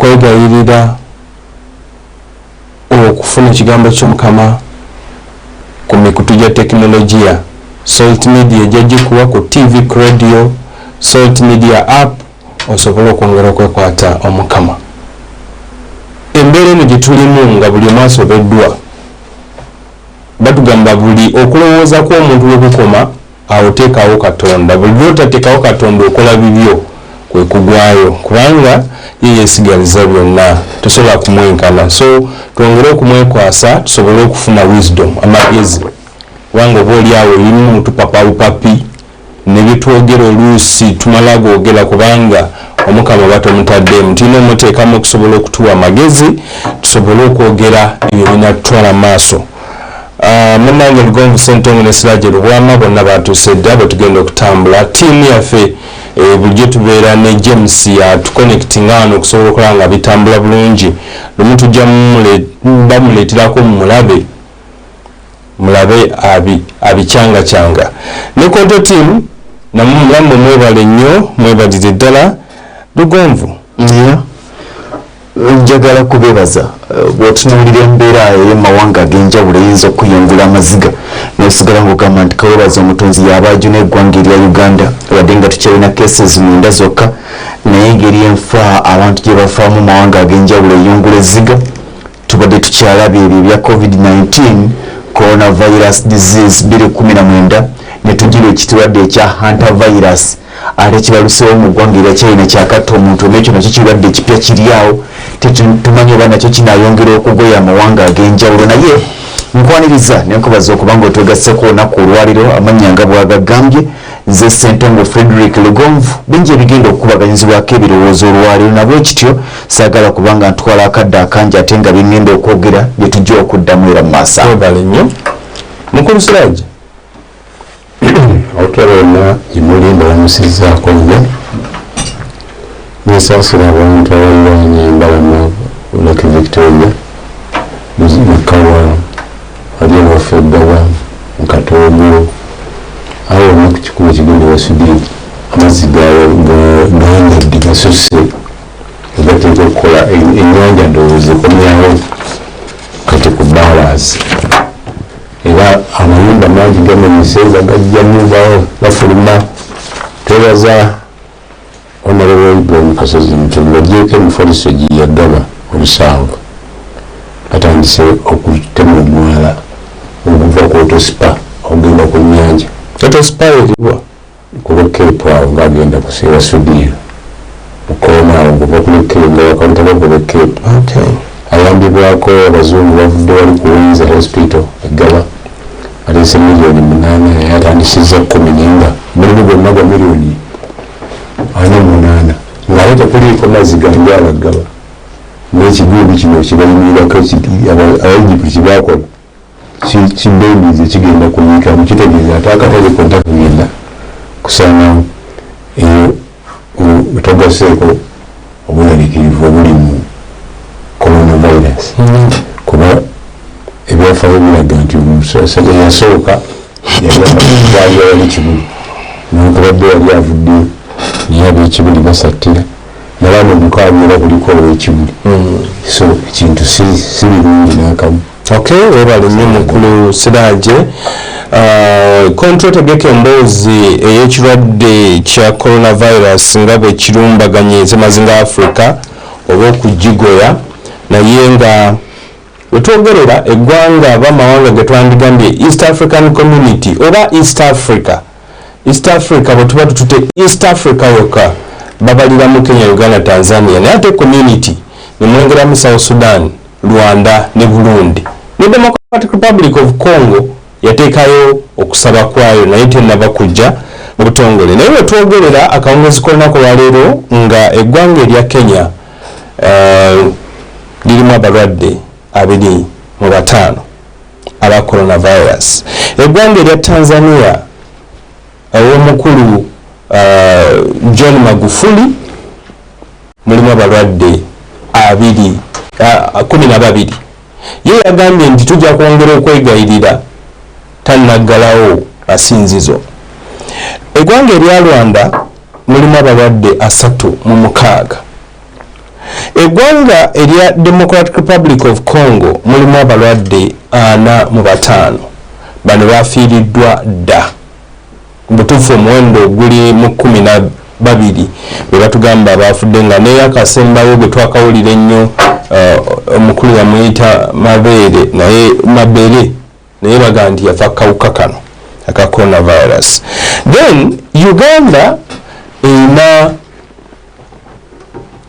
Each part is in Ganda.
okwegayirira okufuna ekigambo ky'Omukama ku mikutu gya tekinologiya. Salt Media ejja gikuwa ku TV, ku radio, Salt Media app, osobola okwongera okwekwata Omukama. Embeera eno gye tulimu nga buli omu asobeddwa, batugamba buli okulowooza kw'omuntu lwekukoma awo teekawo Katonda. Buli lwotateekawo Katonda okola bibyo kwe kugwayo, kubanga ye yeesigaliza byonna, tosobola kumwenkana. So twongere okumwekwasa tusobole okufuna wisdom, amagezi, kubanga oba oli awo erimu tupapawupapi ne byetwogera oluusi tumala googera, kubanga Omukama batomutaddemu. Tulina omuteekamu okusobola okutuwa amagezi tusobole okwogera ebyo binatutwala maaso. Munnange Lugonvu Ssentongo ne Siraje Lubwama bonna batuuse dda bwe tugenda okutambula. Tiimu yaffe bulijjo tubeera ne James yatuconnectinga wano okusobola okola nga bitambula bulungi. Lumu tujja bamuleeterako mulabe abicyanga. Ne Konto team namwe mulambo mwebale nnyo, mwebalire ddala. Lugonvu njagala kubebaza bw'otunuulira embeera ey'amawanga ag'enjawulo eyinza okuyungula amaziga n'osigala ng'ogamba nti kawebaza omutonzi y'abaaju n'eggwanga erya Uganda wadde nga tukyalina cases 9 zokka, naye engeri enfa abantu gye bafaamu mu mawanga ag'enjawulo eyungula ezziga. Tubadde tukyalabye ebyo ebya COVID-19 coronavirus disease 2019 ne tugira ekirwadde ekya hantavirus ate kibaluseewo mu ggwanga erya China kyakatta omuntu n'ekyo nakyo kirwadde ekipya kiri awo. Tetumanyi oba nakyo kinaayongera okugoya amawanga ag'enjawulo. Naye nkwaniriza ne nkubaza okubanga otwegasseko olunaku olwaliro amannya nga bwagagambye. Nze Ssentongo Frederick Lugonvu, bingi ebigenda okukubaganyizibwako ebirowoozo olwaliro, nabwe kityo saagala kubanga ntwala akadde akangi ate nga bingenda okwogera bye tujja okuddamu era mu maaso. Webale nnyo Mukulu Siraje. Otwalona imulimba yamusizzaako nnyo nesaasira abantu abalwanya embalama Lake Victoria mukawa ali waffe eddaba mu Katoogo awo mu kikubo kigenda Wasudiri amazzi gayangadde gasusse gateeka okukola ennyanja ndowooza ekomyawo kati ku balas era amayumba mangi gamenyeseza gajjamubawo bafuluma. Twebaza Honorable Ibrahim Kasozi Mutondo agyeko emifaliso gye yagaba omusanvu atandise okutema omwala okuva ku Otospa ogenda ku nnyanja. Otospa eriwa ku Cape awo ng'agenda kuseera Sudiri mukoona awo okuva ku Cape nga wakantaba ku Cape. Ayambibwako abazungu bavudde wali ku Windsor Hospital egaba alese miliyoni 8 naye atandisizza 10 nga mulimu gwonna gwa miliyoni 48 ng'ate tekuliiko mazzi gange abagaba n'ekigundu kino kibayimirako abayigipu kibaakola kibembize kigenda kuyiikamu kitegeeza ate akatale konta kugenda kusaanawo togaseeko obulaliikirivu obuli mu coronavirus. Kuba ebyafaayo biraga nti omusajja yasooka yali wali Kibuli n'okubadde yali avudde naye ab'Ekibuli basattira nabano omukaabi era kuliko olw'Ekibuli. So ekintu si birungi n'akamu. Webale nnyo Mukulu Siraje. Kontro tegeka emboozi ey'ekirwadde kya coronavirus nga bwe kirumbaganye ez'amazinga Africa oba okugigoya, naye nga wetwogerera eggwanga bamawanga ge twandigambye East African Community oba East Africa bwe tuba tutute East Africa yokka babaliramu Kenya, Uganda, Tanzania, naye ate community ne mwongeramu South Sudan, Rwanda ne Burundi ne Democratic Republic of Congo yateekayo okusaba kwayo naye tennaba kujja mu butongole. Naye wetwogerera akawungezi k'olunaku lwaleero nga eggwanga erya Kenya lirimu abalwadde 25 aba coronavirus. Eggwanga erya Tanzania ow'omukulu John Magufuli mulimu abalwadde 12. Ye yagambye nti tujja kwongera okwegayirira tannaggalawo asinzizo. Eggwanga erya Rwanda mulimu abalwadde 36. eggwanga erya Democratic Republic of Congo mulimu abalwadde 45 bano bafiiriddwa dda butuufu omuwendo guli mu 12 bwe batugamba abafudde nga neyakasembayo gwe twakawulira ennyo omukulu yamuyita mabere naye baga nti yafa kawuka kano aka coronavirus. Then Uganda erina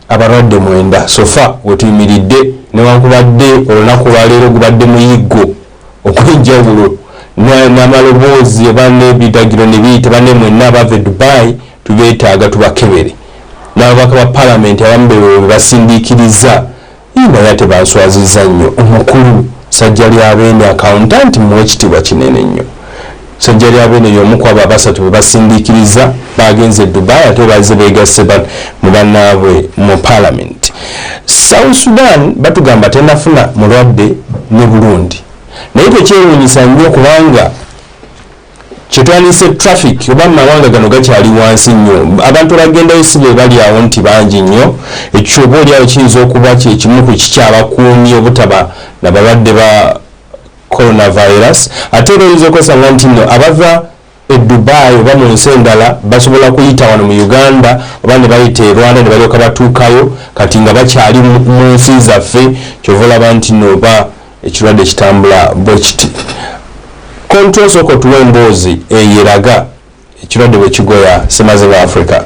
abalwadde 9 sofa wetuyimiridde newankubadde olunaku lwaleero gubadde muyiggo okwenjawulo n'amaloboozi banne ebiragiro ne biyita banne mwenna abava Dubai tubeetaaga tubakebere n'ababaka ba palamenti abamu be basindiikiriza naye ate banswazizza nnyo omukulu sajja ly'abeene accountant muwe ekitiibwa kinene nnyo sajja ly'abeene y'omu ku abo abasatu be basindiikiriza bagenze Dubai ate bazze beegasse mu bannaabwe mu palamenti. South Sudan batugamba tenafuna mulwadde ne Burundi naye tekyewuunyisa nnyo kubanga kyetwanise traffic oba mawanga gano gakyali wansi nnyo abantu bagendayo si be bali awo nti bangi nnyo ekyo oba oli awo kiyinza okuba kyekimu ku kikyabakuumye obutaba nabalwadde ba coronavirus ate era oyinza okwesanga nti nno abava e Dubai oba mu nsi endala basobola kuyita wano mu Uganda oba ne bayita e Rwanda ne balyoka batuukayo kati nga bakyali mu nsi zaffe kyova olaba nti nno oba ekirwadde kitambula bwe kiti. Control soko tuwe emboozi eyeraga ekirwadde bwe kigoya Semazinga Africa.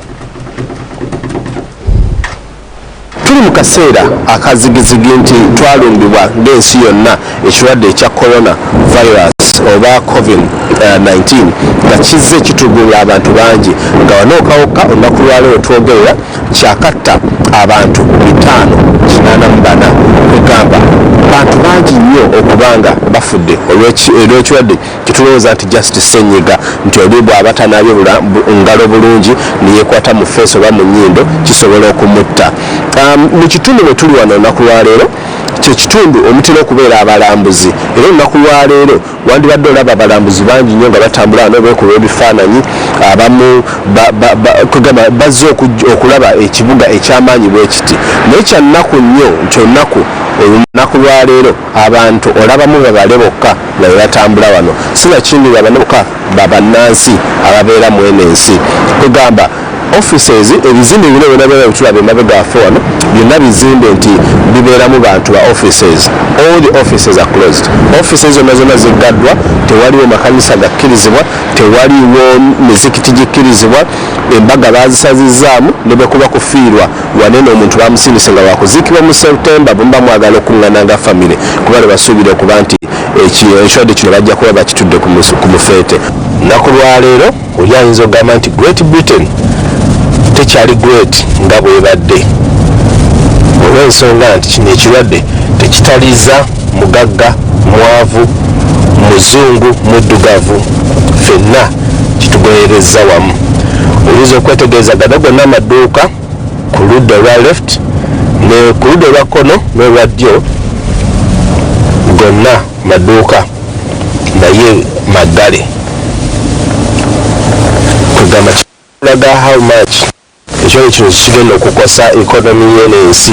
Tuli mu kaseera akazigizigi nti twalumbibwa ng'ensi yonna ekirwadde ekya corona virus oba COVID-19 nga kizze kitugulula abantu bangi nga wanookawuka olunaku lwaleero twogerera kyakatta abantu 584 kwegamba bantu bangi nnyo okubanga bafudde olw'ekirwadde kitulowooza nti just ssenyiga nti oli bw'aba tanaabye ngalo bulungi neyeekwata mu feesi oba mu nnyindo kisobola okumutta. Mu kitundu mwe tuli wano olunaku lwaleero kyekitundu omutera okubeera abalambuzi era olunaku lwaleero wandibadde olaba abalambuzi bangi nnyo nga batambula wano beekuba ebifaananyi abamu kugamba bazze okulaba ekibuga ekyamaanyi bwe kiti naye kyannaku nnyo nti olunaku lwaleero abantu olabamu babale bokka nga be batambula wano sinakindi babane bokka babannansi ababeera mu eno ensi kugamba offices ebizimbe bino byonna bitulaba emabega waffe wano byonna bizimbe nti bibeeramu bantu ba offices. All the offices are closed. Offices zonna ziggaddwa, tewaliwo makanisa gakkirizibwa, tewaliwo mizikiti gikkirizibwa, embaga bazisazizzaamu ne bekuba kufiirwa wanene omuntu bamusindise nga wakuziikibwa mu September bumba mwagala okuŋŋaana nga famire kuba ne basuubira okuba nti ekirwadde kino bajja kuba bakitudde ku mufeete. Nnaku lwaleero oli ayinza okugamba nti Great Britain tekyali great nga bwebadde olw'ensonga nti kino ekirwadde tekitaliza mugagga mwavu muzungu muddugavu ffenna kitugoyereza wamu. Oyinza okwetegereza gano gonna amaduuka ku ludda olwa left ne ku ludda olwa kkono n'olwa ddyo gonna maduuka naye maggale kugamba kiraga how much ekirwadde kino kigenda okukosa ekonomi y'ensi.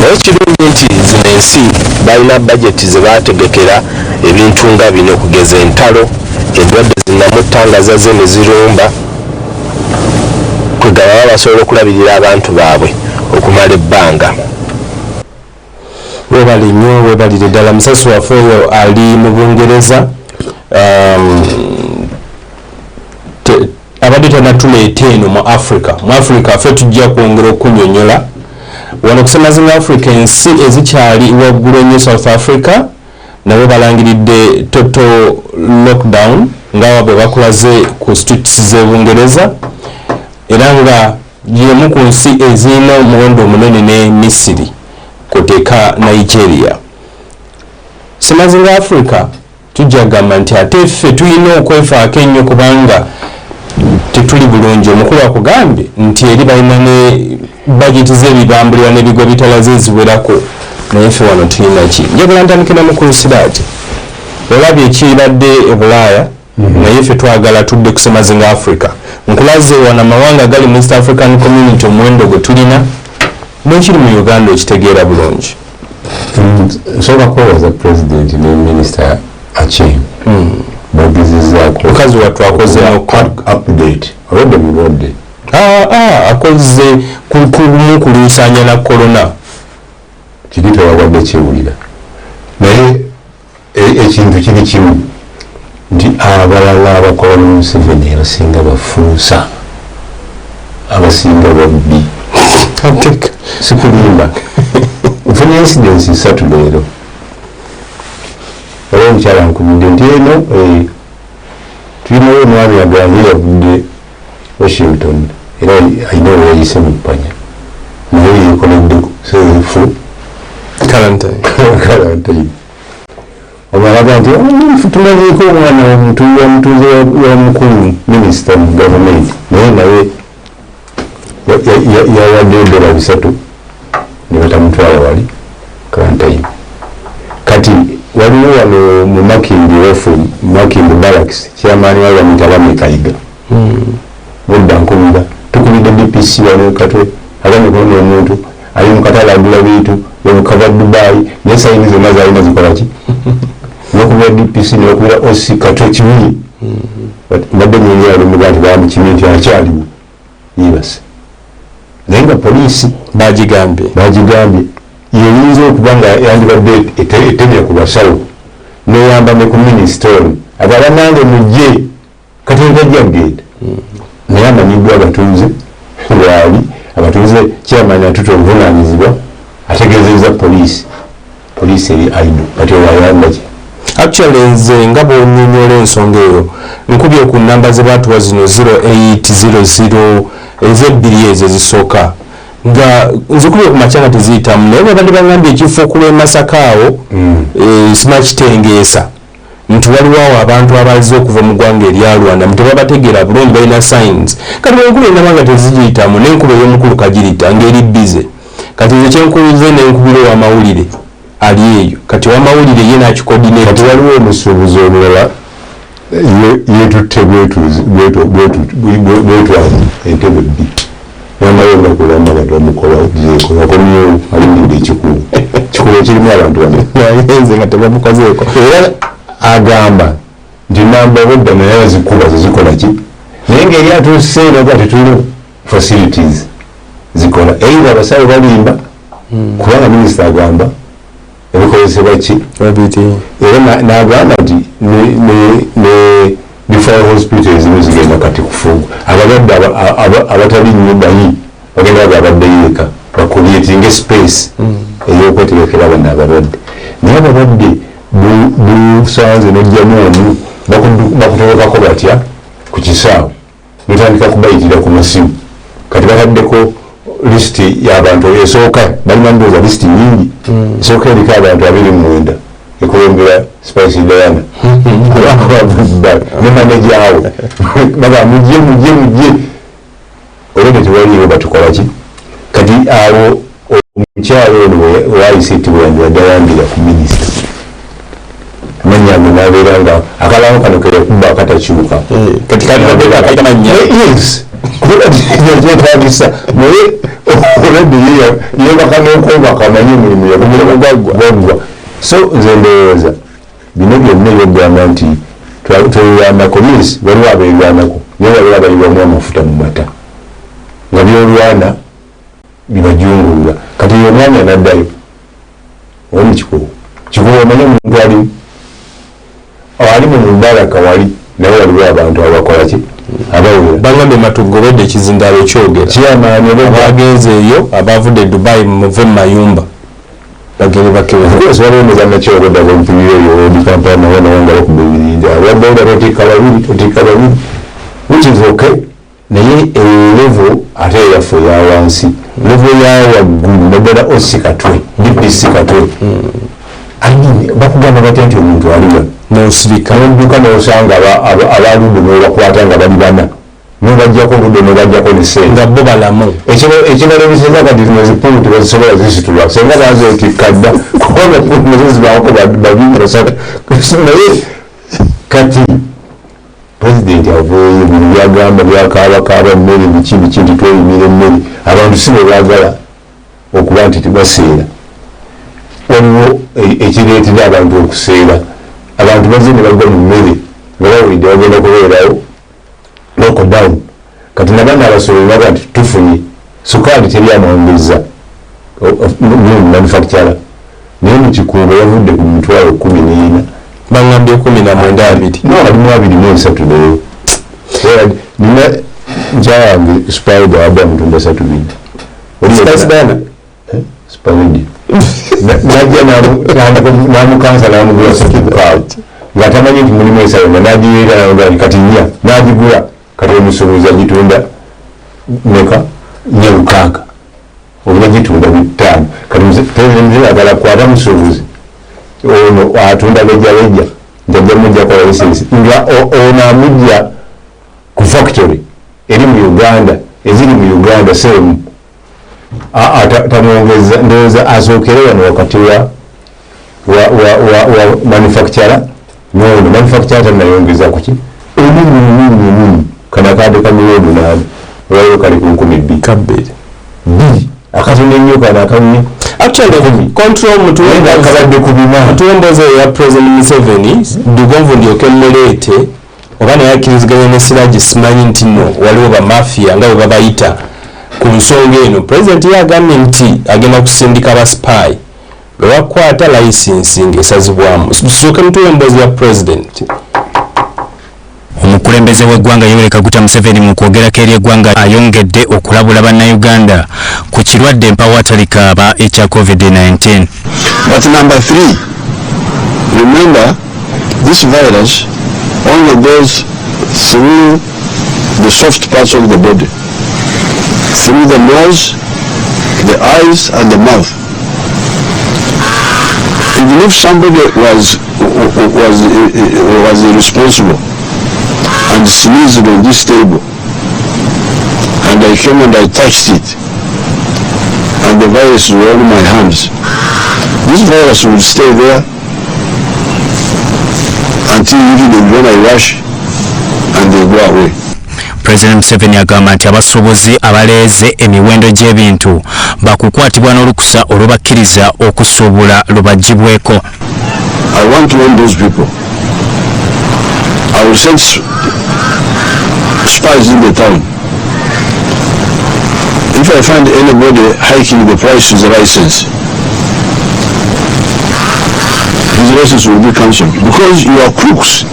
Naye kirungi nti zino ensi balina bajeti ze baategekera ebintu nga bino okugeza entalo endwadde zinamutta nga zazze ne zirumba kwegaba baba basobola okulabirira abantu baabwe okumala ebbanga. Webali nnyo webalire ddala musasi waffe oyo ali mu Bungereza abadde tanatuleeta eno mu Africa ffe tujja kwongera okunyonyola wano ku Semazinga Africa ensi ezikyali waggulu ennyo South Africa nabo balangiridde total lockdown nga bwe bakulaze ku streets z'e Bungereza era nga y'emu ku nsi ezirina omuwendo omunene ne Misiri kwoteeka Nigeria. Semazinga Africa tujja kugamba nti ate ffe tulina okwefaako ennyo kubanga tetuli bulungi. Omukulu akugambye nti eri balina ne budget z'ebibambulira n'ebigo bitalaze eziwerako naye ffe wano tulina ki. Njagala ntandikira mu kunsiraati olabye ekibadde e Bulaaya naye ffe twagala tudde ku Semazinga Africa nkulaze wana amawanga gali mu East African Community omuwendo gwe tulina nekiri mu Uganda ekitegeera bulungi. Nsobola kwebaza president ne minister Achim bagezezaako mukazi wattu akoze update olwedde mulwadde akoze kumu kulusanya na korona kiri tewabadde kiwulira naye ekintu kiri kimu nti abalala abakola Museveni abasinga bafuusa abasinga babbi sikulimba nfunye incidents 3 leero olwo omukyala nkubidde nti eno tulinayo omwami agambye yavudde Washington era ayina weyayise mu ppanya naye yekoleddeko sefu kalantiini omalaga nti tumanyiiko omwana omutuuze wa mukulu minisita mu gavumenti naye naye yawadde $3 ne batamutwala wali kalantiini. Kati waliwo wano mu Makindi Barracks kyamaani wali bamuyita Bamekayiga budda nkubira tukubidde DPC wano katwe agambye kuno omuntu ali mu katale agula bintu yamukava Dubai naye sayini zonna zalina zikola ki nokubira DPC nokubira OC katwe kibuli mbadde nyenyera lumiga nti bamukimye nti akyaliwo yibase naye nga poliisi bagigambye yeyinza okuba nga yandibadde etemya ku basawo neyamba ne ku minisitoni agaba nange mujje kati ntajjagenda naye amanyiddwa abatuuze waali abatuuze kyamanya atuta obuvunaanyizibwa ategeezezza poliisi eri aido kati obayamba ki actually nze nga bwonyonyola ensonga eyo nkubye ku namba ze batuwa zino 0800 ezebbiri ezo ezisooka nga nzikubye ku makyanga teziyitamu naye babadde bagambye ekifo okulwa Masaka awo simakitengeesa nti waliwo abantu abaze okuva mu ggwanga eryalwana tebabategeera bulungi balina signs kati enkuba enabanga tezigiyitamu n'enkuba ey'omukulu kagirita ng'eri bize kati nze kyenkubize n'enkubira ow'amawulire ali eyo kati ow'amawulire ye nakikodinate kati waliwo omusuubuzi omulala yetutte bwetwala entebe bbi namayo nakulamba nga twamukola jeeko yakomyewo alindidde ekikubo kirimu abantu nze nga tebamukozeeko era agamba nti namba obudda naye azikuba zezikola ki naye ngeri atuuseera nga tetulina facilities zikola eira abasawo balimba kubanga minisita agamba ebikozesebwa ki era n'agamba nti referral hospital ezimu zigenda kati kufugwa abalwadde abatali nnyo bayi bagenda bagabaddeyo eka bakuliyetinga space ey'okweterekera bano abalwadde naye abalwadde busanze n'ojjamu omu bakuterekako batya ku kisaawe notandika kubayitira ku masimu kati bataddeko lisiti y'abantu esooka balina ndowooza lisiti nyingi esooka eriko abantu 29 ekulembera Spice Diana ne manager awo baga mujje olwedde tewaliwo batukola ki kati awo omukyalo ono waayisitibwa yadayambira ku minisita amanyange nabeera nga akalawo kano keyakuba akatakyuka yekyetagisa naye olwedde yebaka n'okwebaka amanyi omulimu yagwaggwa so nze ndowooza bino byonna ebyogamba nti tweyambako yes waliwo abeerwanako naye waliwo abayiwamu amafuta mu mata nga byolwana bibajungulula kati yo omwami anaddayo omukikubo omanye omuntu alimu ali mu Mubaraka wali naye waliwo abantu abakola ki abawera bagambye matugobedde ekizindalo kyogera kyamaani abagenze eyo abavudde Dubai muve mu mayumba bagere bakewezo waliwo muzannakyogodda bompimire eyo odi kampala nawe nawangala ku bibirija abadde totikka babiri which is okay naye level ate eyaffe eya wansi level ya waggulu naddala osi katwe DPC katwe bakugamba batya nti omuntu aliwa n'osirika n'odduka n'osanga abaludde n'obakwata nga bali bana n'obajjako oludde n'obajjako ne ssente nga bo balamu ekibalabiseza kati zino zipuulu tebazisobola zisitulwa senga bazotikka dda kubanga puulu nazo zibaako babiri basatu naye kati pulezidenti aveeyo bino byagamba byakaabakaaba mmere biki nti tweyimira emmere abantu si bwe baagala okuba nti tebaseera waliwo ekireetera abantu okuseera abantu bazze ne bagwa mu mmere nga bawulidde bagenda kubeerawo lockdown kati nabana abasobola baga nti tufunye sukaali teri amawongeza manufacturer naye mu kikuubo yavudde ku mitwalo 14 bangambye 19 no 23 leero nina njawange spider aba mutunda 3 spider spider najja namukansa namugula sekikawo nga tamanyi nti mulimu esayo nga nagiweera kati nya nagigula kati omusuubuzi agitunda meka nya 6 oba gitunda 5 kati president agala kwata musuubuzi ono atunda lejja njajja mujja kwa license nga ono amujja ku factory eri mu Uganda eziri mu Uganda same tamwongeza ndowooza asookere wano wakati wa manufacturer no manufacturer tanayongeza kuki omumu kana kade kamiliyoni 8 waliwo kali ku 12 kabbiri akatunda nnyo kana akamye actually control mutuwemboze ya President Museveni dugonvu ndyoke mmuleete oba naye akkiriziganya ne Siragi simanyi nti nno waliwo bamafia nga bwe babayita ku nsonga eno President yagambye nti agenda kusindika ba spy bwe bakwata license ng'esazibwamu tusooke mutuwemboze ya President. Omukulembeze w'eggwanga Yoweri Kaguta Museveni mu kwogerako eri eggwanga ayongedde okulabula bannayuganda ku kirwadde mpawattalikaaba ekya COVID-19. But number 3, remember this virus only goes through the soft parts of the body, through the nose, the eyes and the mouth. Even if somebody was irresponsible and sneezed on this table, and I came and I touched it, and the virus was on my hands, this virus will stay there until even when I wash and they go away. President Museveni agamba nti abasuubuzi abaleeze emiwendo gy'ebintu bakukwatibwa n'olukusa olubakkiriza okusuubula lubagibweko. I want to warn those people. I will send spies in the town. If I find anybody hiking the price of the license, his license will be cancelled because you are crooks.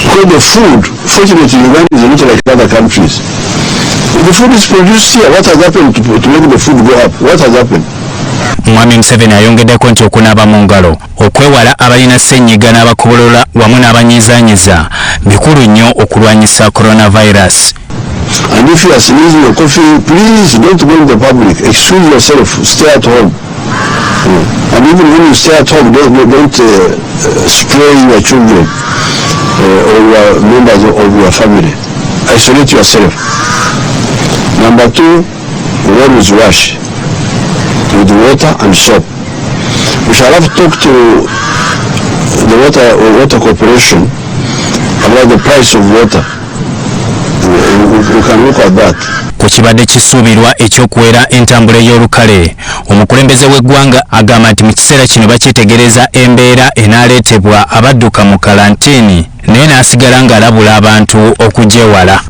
Because the food, fortunately, Uganda is not like other countries. The food is produced here. What has happened to make the food go up? What has happened? Mwami Museveni ayongeddeko nti okunaaba mu ngalo okwewala abalina ssenyiga n'abakobolola wamu n'abanyizaanyiza bikulu nnyo okulwanyisa coronavirus. And if you are sneezing or coughing, please don't go in the public. Excuse yourself. Stay at home. And even when you stay at home, don't spray your children or your members of your family. Isolate yourself. Number 2, always wash with water and soap. We shall have to talk to the water corporation about the price of water. We can look at that. Ku kibadde kisuubirwa ekyokuwera entambula ey'olukale omukulembeze w'eggwanga agamba nti mu kiseera kino bakyetegereza embeera enaaleetebwa abadduka mu kalantiini naye n'asigala ng'alabula abantu okugyewala.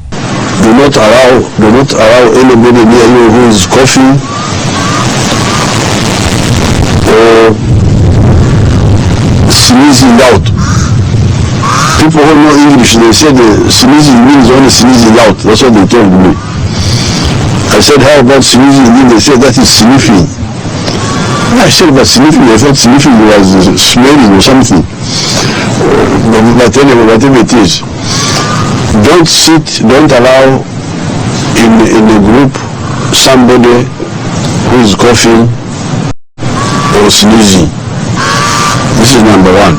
Do not allow anybody near you who is coughing or sneezing out. People who know English, they said sneezing means only sneezing out. That's what they told me. I said, how about sneezing in? They said that is sniffing. I said, but sniffing, I thought sniffing was smelling or something. But anyway, whatever it is, don't allow in a group somebody who is coughing or sneezing. This is number 1.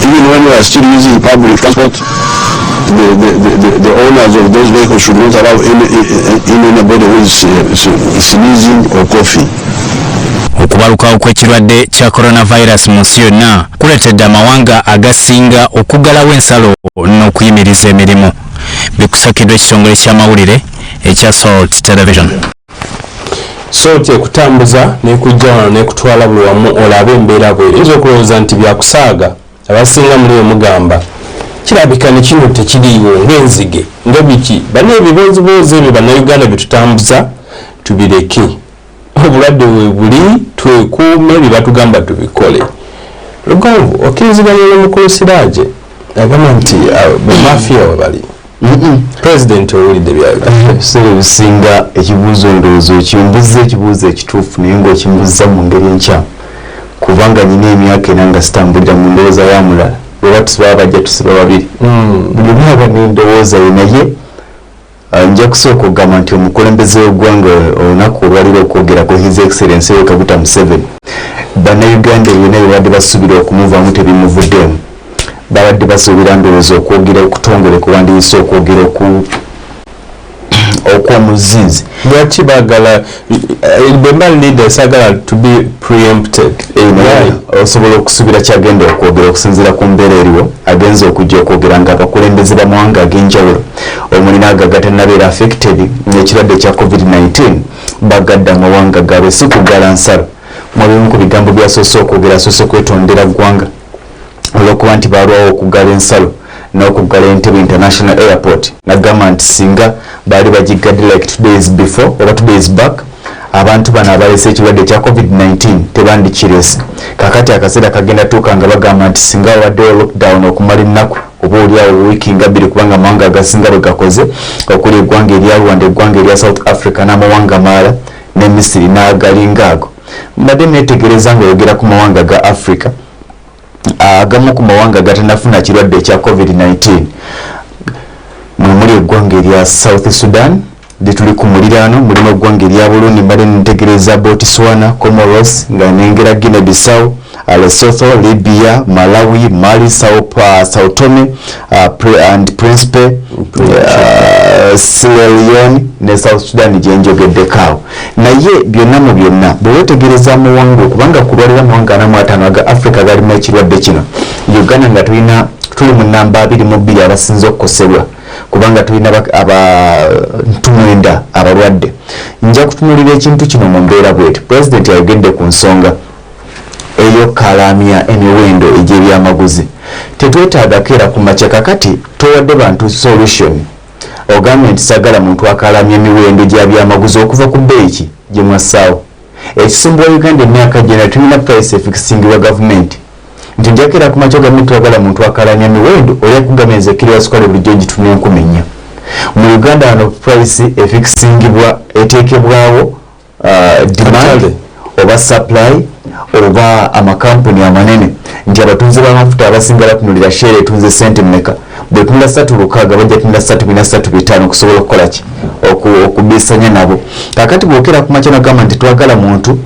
Even when we are still using public transport, the owners of those vehicles should not allow anybody who is sneezing or coughing. Okubalukawo kw'ekirwadde kya coronavirus mu nsi yonna kuleetedde amawanga agasinga okuggalawo ensalo n'okuyimiriza emirimu. Bikusakiddwa ekitongole ky'amawulire ekya Salt Television. so kutambuza nekujja nekutwala buli wamu olabe embeera bwe ezo okulowooza nti byakusaaga abasinga muri mugamba kirabika ne kino tekiriiwo ng'enzige nga biki bane ebibooziboozi ebyo bannayuganda bye tutambuza tubireke obulwadde we buli twekuume bye batugamba tubikole Lugonvu okkiriziganya n'omukulu Siraaje agamba nti bamafiya webali President owulidde byayogera bisinga ekibuuzo ndowooza okimbuza ekibuuzo ekituufu naye ng'okimbuza mu ngeri enkyamu kubanga nyina emyaka ena nga sitambulira mu ndowooza ya mulala bweba tusibaba bajja tusiba babiri buli mwaka n'endowooza ye naye nja kusooka okugamba nti omukulembeze w'eggwanga olunaku olwaliro okwogerako His Excellency Kaguta Museveni bannayuganda yonna babadde basuubira okumuvaamu tebimuvuddemu babadde basuubira ndowooza okwogera okutongole kuwandiise okwogera okw'omuzinzi lwaki baagala bemba leaders agala to be preempted osobola okusuubira kyagenda okwogera okusinziira ku mbeera eriwo agenza okujja okwogera nga abakulembeze bamawanga ag'enjawulo omuli n'ago agatannabeera affected n'ekirwadde kya COVID-19 bagadde amawanga gaabwe si kugala nsalo mu bimu ku bigambo byasoose okwogera asoose kwetondera ggwanga olw'okuba nti baalwawo okugala ensalo n'okugala Entebbe International Airport nagamba nti singa baali bagigadde like 2 days before oba 2 days back abantu bano abalese ekirwadde kya COVID-19 tebandikirese kakati akaseera kagenda tuuka nga bagamba nti singa waddewo lockdown okumala ennaku oba oliawo wiiki nga bbiri kubanga amawanga agasinga bwe gakoze okuli eggwanga erya Rwanda eggwanga erya South Africa n'amawanga malala ne Misiri n'agalinga ago mbadde neetegereza ng'oyogera ku mawanga ga Africa agamu ku mawanga gatanafuna kirwadde ekya COVID-19 muli eggwanga erya South Sudan lituli ku muliraano mulimu eggwanga erya Burundi mbadde neetegereza Botswana, Comoros nga nengera Guinea Bissau, Lesotho, Libya, Malawi, Mali, Sao Tome and Principe, Sierra Leone ne South Sudan gyenjogeddekaawo naye byonna mu byonna bwe weetegereza amawanga okubanga kulwalira amawanga 45 aga Africa galimu ekirwadde kino Uganda nga tuli mu namba 22 abasinze okukosebwa kubanga tulina abantu abalwadde nja kutunulira ekintu kino mu mbeera bweti President yayogedde ku nsonga ey'okkalamya emiwendo egy'ebyamaguzi tetwetaaga keera ku makya kakati towadde bantu solution ogambye nti sagala muntu akalamya emiwendo gy'ebyamaguzi okuva ku bbeeki gye mwassaawo ekisembuwa Uganda emyaka gyena tulina price efixingibwa gavumenti nti njakeera ku makya ogambye twagala muntu akalamya emiwendo oya kugamiriza kiro ya sukali bulijjo gitune 14 mu Uganda wano price efixingibwa eteekebwawo demand oba supply oba amakampuni amanene nti abatunzi b'amafuta abasinga batunulira share etunze sente mmeka bwe tunula 3.6 bajja tunula 3.35 okusobola okukola ki okubisanya nabo kakati bwokera ku makya nagamba nti twagala muntu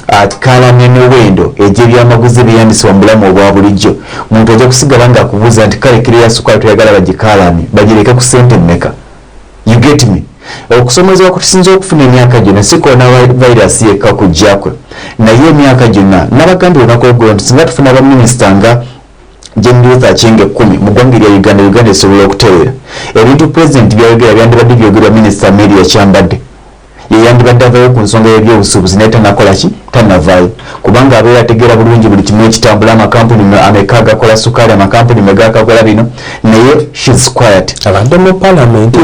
akalamya emiwendo egy'ebyamaguzi byeyambisibwa mu bulamu obwa bulijjo muntu ajja kusigala nga akubuuza nti kale kiro ya sukali tuyagala bagikalamye bagireke ku sente mmeka you get me okusomezebwa kutusinza okufuna emyaka gyonna si coronavirus yekka kujjakwe naye emyaka gyonna n'abagambye olunaku olw'eggulo nti singa tufuna baminisita nga General Luther Achinge 10 mu ggwanga erya Uganda esobola okutereera ebintu President byayogera byandibadde byogerwa minisita Mary yakyambadde yeyandibadde avaayo ku nsonga y'ebyobusuubuzi naye tanakola ki tanavaayo kubanga abeera ategeera bulungi buli kimu ekitambula amakampuni ameka agakola sukaali amakampuni megakakola bino naye shes quiet abadde mu parliament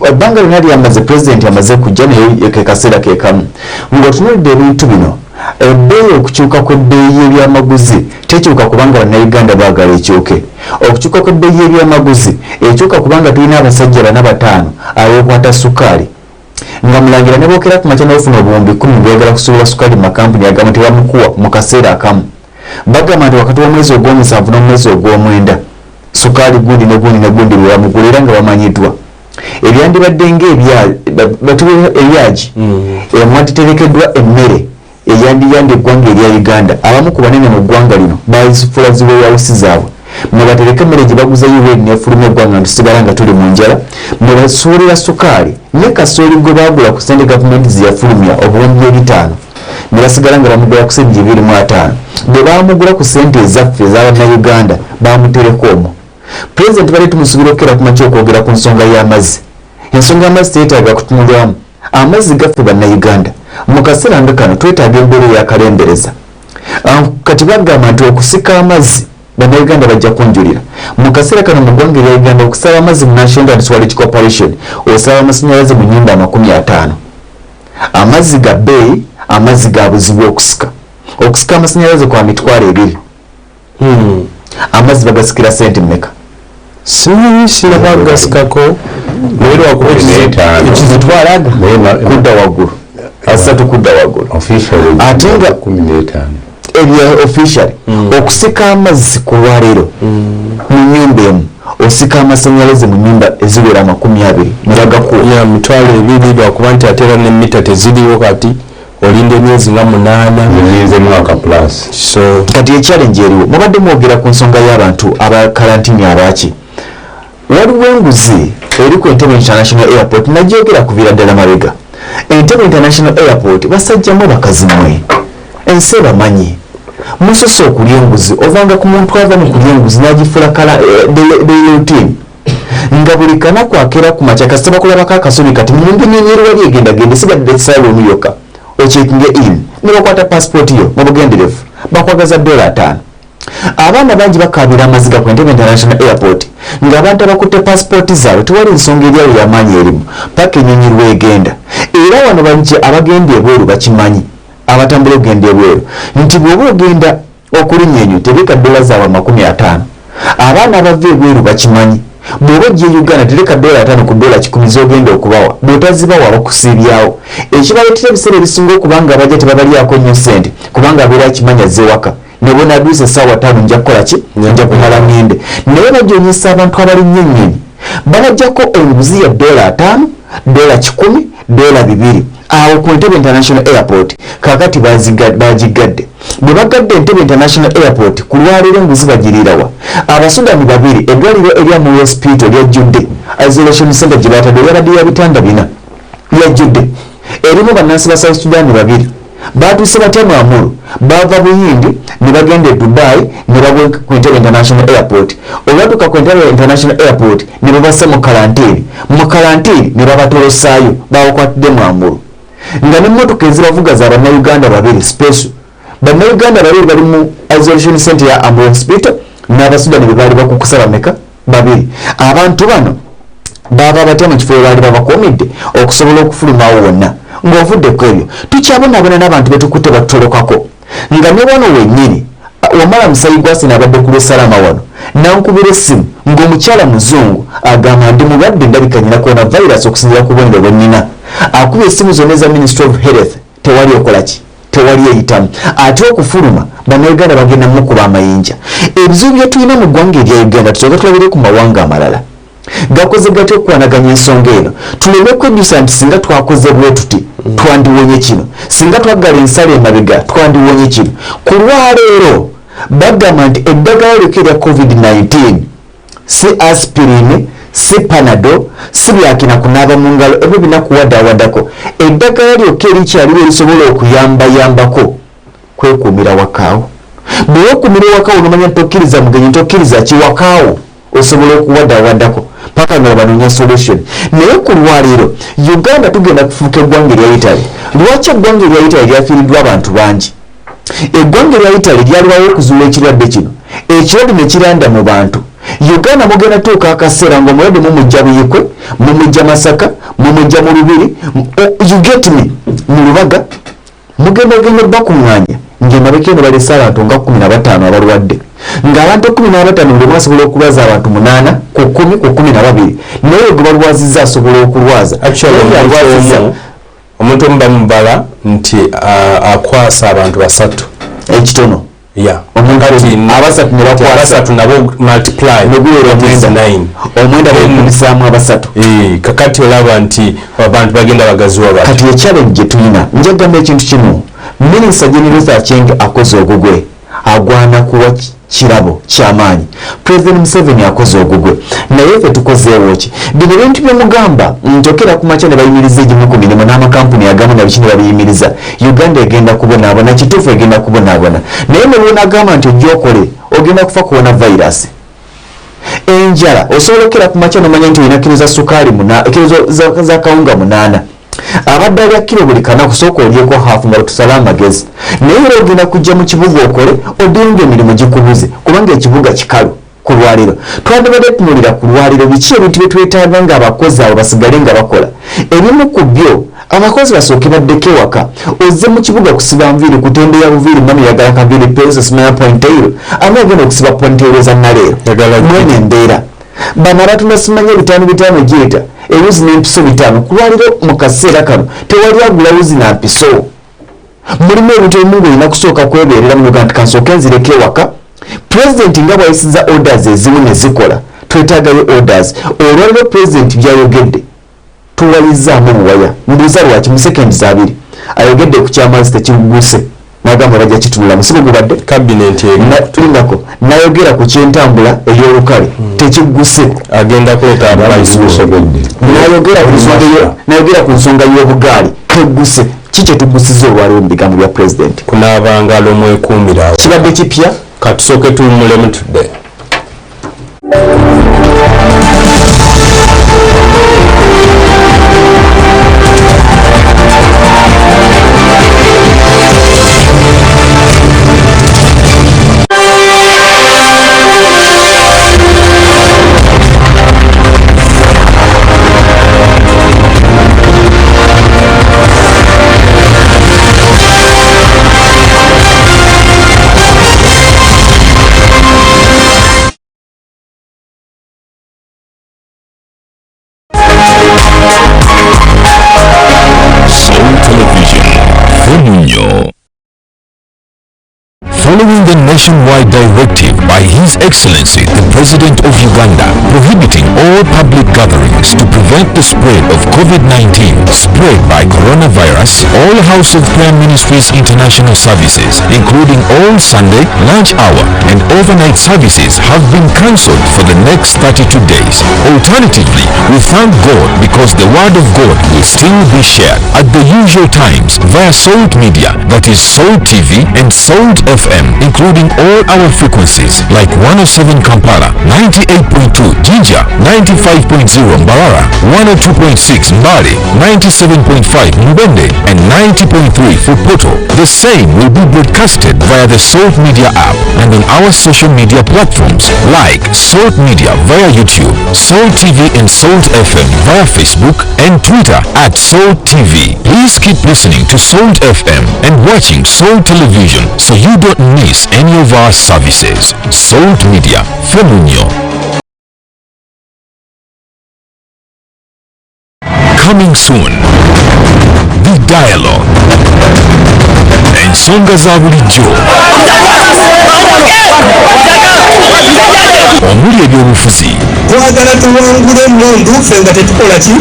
ebbanga lyonna lyamaze President yamaze kujja naye kekaseera kekamu ng'otunuulidde ebintu bino ebbeeyi okukyuka kw'ebbeeyi y'ebyamaguzi tekyuka kubanga bannayuganda baagala ekyuke okukyuka kw'ebbeeyi y'ebyamaguzi ekyuka kubanga tulina abasajja 45 abeekwata sukaali nga mulangira ne bookera ku makya n'ofuna obuwumbi 10 byagala kusuubula sukaali mu makampuni agamu tebamukuwa mu kaseera akamu bagamba nti wakati w'omwezi ogw'omusanvu n'omwezi ogw'omwenda sukaali gundi ne gundi bwe bamugulira nga bamanyiddwa ebyandibadde ng'ebyagi emwaditerekeddwa emmere eyandiyanda eggwanga erya Uganda abamu ku banene mu ggwanga lino bazifula ziweewawusi zaabwe mwe batereka emmere gye baguza yuweni nefuluma eggwanga ntusigala nga tuli mu njala mwe basuulira sukaali ne kasooli gwe baagula ku sente gavumenti zeyafulumya obuwumbi 5 ne basigala nga bamugula ku sente 25 bwe baamugula ku sente ezaffe ez'abannayuganda baamutereka omwo President bali tumusuubira okukera ku makya okwogera ku nsonga y'amazzi ensonga y'amazzi teetaaga kutunulwamu amazzi gaffe bannayuganda mu kaseera nga kano twetaaga embeera eyakalendereza. Kati bagamba nti okusika amazzi bannayuganda bajja kunjulira mu kaseera kano mu ggwanga erya Uganda okusaba amazzi mu National Water Corporation osaba amasannyalaze mu nnyumba 50. Amazzi ga bbeeyi, amazzi ga buzibu okusika amasannyalaze kwa mitwalo 2. Amazzi bagasikira sente mmeka? Simanyi siraba gasikako naye wakuba ekizitwalaga kudda waggulu 3 kudda waggulu ate nga 15 ebya official okusika amazzi ku lwaleero mu nnyumba emu osika amasannyalaze mu nnyumba eziwera 20 ne bagakuwa mitwalo 2 lwakuba nti atera ne mita teziriwo kati olinde emyezi nga 8 mwaka plus. So kati challenge eriwo mubadde mwogera ku nsonga y'abantu aba kalantiini abaki waliwo enguzi eri ku Entebbe International Airport nagyogera kuviira ddala mabega. Entebbe International Airport basajjamu bakazi mmwe ensi bamanyi musoso okulya enguzi ovanga ku muntu ava mu kulya enguzi n'agifuula daily routine nga buli kanaku akeera ku makya kasita bakulabako akasobi kati mumbi nyenyeri wali egendagenda esigadde ekisaala omu yokka ocekinge in ne bakwata passport yo mu bugenderevu bakwagaza $5. Abaana bangi bakaabira amaziga ku Entebbe International Airport ng'abantu abakutte passport zaabwe tewali nsonga eryawo y'amaanyi erimu paka ennyonyi lwegenda. Era wano bangi abagenda ebweru bakimanyi abatambula okugenda ebweru nti bw'oba ogenda okulinnya enyo tereka $50. Abaana abava ebweru bakimanyi bw'oba ojja Uganda tereka $5 ku $10 z'ogenda okubawa bw'otazibawa bakusiibyawo. Ekibaleetera ebiseera ebisinga okubanga abajja tebabalyako nnyo ssente kubanga abeera akimanya azze waka ne bona aduuse essaawa 5 nja kukola ki nja kumala ngende. Naye bajoonyesa abantu abalinnya ennyonyi babajjako enguzi ya $5, $10, $2 awo ku Entebbe International Airport. Kakati bagigadde bwe bagadde Entebbe International Airport ku lwaleero enguzi bagiriirawa abasudani 2 eddwaliro erya mu hospital lyajjudde isolation center gye batadde lyabadde ya bitanda 4 lyajjudde erimu bannansi ba South Sudan 2 batuuse batya mu Amuru bava Buyindi ne bagenda e Dubai ne bagwa ku Entebbe International Airport. Olwatuuka ku Entebbe International Airport ne babassa mu kalantiini ne babatolosaayo babakwatidde mu Amuru nga n'emmotoka ezibavuga za bannayuganda 2 special. Bannayuganda 2 bali mu isolation center ya Amuru hospital n'abasudani be baali bakukusa bameka 2. Abantu bano baba batya mu kifo baali babakuumidde okusobola okufulumawo wonna ng'ovudde ku ebyo tukyabonaabona n'abantu betukutte batutolokako nga ne wano wennyini wamala musayi gwase n'abadde ku lw'essalama wano nankubira essimu ng'omukyala muzungu agamba ndi mulwadde ndabika nyina coronavirus okusinziira ku bwenge bwe nnina. Akubye essimu zonna eza Ministry of Health tewali okolaki tewali eyitamu ate okufuluma bannayuganda bagenda mukuba amayinja. Ebizibu bye tulina mu ggwanga erya Uganda tusooka tulabire ku mawanga amalala gakoze gatya okukwanaganya ensonga eno tuleme kwejjusa nti singa twakoze bwe tuti twandiwonye kino singa twaggala ensala emabega twandiwonye kino. Ku lwaleero bagamba nti eddagala lyokka erya COVID-19 si aspirine si panado si byakina kunaaba mu ngalo ebyo binakuwaddawaddako. Eddagala lyokka erikyaliwo erisobola okuyambayambako kwekuumira wakaawo. Bwe wekuumira wakaawo nomanya ntokkiriza mugenyi ntokkiriza kiwakaawo osobola okuwaddawaddako paka nga banoonya solution. Naye ku lwaleero Uganda tugenda kufuuka eggwanga erya Italy. Lwaki eggwanga erya Italy lyafiiriddwa abantu bangi? Eggwanga erya Italy lyaliwawo okuzuula ekirwadde kino ekirwadde ne kiranda mu bantu. Uganda mugenda tuuka akaseera ng'omulwadde mumujja Buyikwe mumujja Masaka mumujja mu Lubiri you get me mu Lubaga mugenda bakuŋŋaanya ng'emabeka eno balese abantu nga 15 abalwadde ng'abantu 15 buli omu asobola okulwaza abantu 8 ku 10 ku 12 naye gwe balwazizza asobola okulwaza. Omuntu omu bamubala nti akwasa abantu 3 ekitono abasatu ne bakwasa nabo multiply neguwera 9 omwenda bakumisaamu abasatu. Kakati olaba nti abantu bagenda bagaziwa bati. Kati ekyalenge gye tulina njagamba ekintu kimu Minisita General Luther Acheng akoze ogugwe agwana kuwa kirabo kyamaanyi. President Museveni akoze ogugwe naye ffe tukozeewo ki bino bintu byemugamba njokera ku makya ne bayimiriza egimu ku mirimu n'amakampuni agamu na bikini babiyimiriza. Uganda egenda kubonaabona kituufu egenda kubonaabona naye ne bwonagamba nti ojja okole ogenda kufa coronavirus. Enjala osobola okera ku makya nomanya nti olina kilo za sukaali kilo za kawunga 8 abadde kilo buli kanaku sooka olyeko hafu nga tusala amagezi naye era ogenda kujja mu kibuga okole odinga emirimu gikubuze kubanga ekibuga kikalu ku lwaliro twandibadde tunulira ku lwaliro biki ebintu bye twetaaga nga abakozi abo basigale nga bakola ebimu ku byo abakozi basooke baddeko ewaka ozze mu kibuga kusiba nviiri kutonde ya buviiri mami yagala kaviiri peso simanya pointeiro ani agenda okusiba pointeiro za naleero mwene embeera bano abatunda simanya bitaano giyita ewuzi n'empiso 5 ku lwaliro mu kaseera kano tewali agula wuzi na mpiso mulimu ebintu ebimu ng'olina kusooka kwebeerera mu Uganda kansooke nzireko ewaka pulezidenti nga bw'ayisiza orders ezimu ne zikola twetaagayo orders olwaliro pulezidenti byayogedde tuwalizaamu buwaya mbuuza lwaki mu sekendi 2 ayogedde ku kyamazi tekiguse nagamba bajja kitunula musigo gubadde kabineti tulindako nayogera ku kyentambula ey'olukale tekiguse agenda kuleta abaisugusogedde nayogera ku nsonga y'obugaali teguse kikye tugusiza olwaliwo mu bigambo bya pulezidenti kunaabangalo mwekuumira kibadde kipya katusooke tuwummulemu tudde Following the nationwide directive by His Excellency the President of Uganda prohibiting all public gatherings to prevent the spread of COVID-19 spread by coronavirus, all House of Prime Ministries international services, including all Sunday, lunch hour and overnight services have been cancelled for the next 32 days. Alternatively, we thank God because the word of God will still be shared at the usual times via Salt Media, that is Salt TV and Salt FM, including all our frequencies like 107 Kampala, 98.2 Jinja, 95.0 Mbarara, 102.6 Mbale, 97.5 Mbende and 90.3 Fupoto. The same will be broadcasted via the Salt Media app and on our social media platforms like Salt Media via YouTube, Salt TV and Salt FM via Facebook and Twitter at Salt TV. Please keep listening to Salt FM and watching Salt Television so you don't miss any of our services. Salt Media, Femunyo. Coming soon, The Dialogue. Ensonga za bulijjo. Omuli ebyobufuzi. Twagala tuwangule emmundu ffe nga tetukola ki?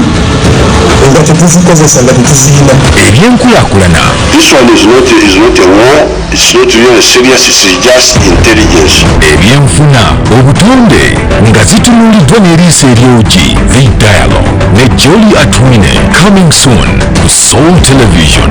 Nga tetuzikozesa nga tetuziyina. Ebyenkulaakulana. This one is not a war. It's not really serious. It's just intelligence. Ebyenfuna, obutonde nga zitunuuliddwa n'eriiso ery'ogi. The Dialogue ne Jolly Atwine. Coming soon to Soul Television.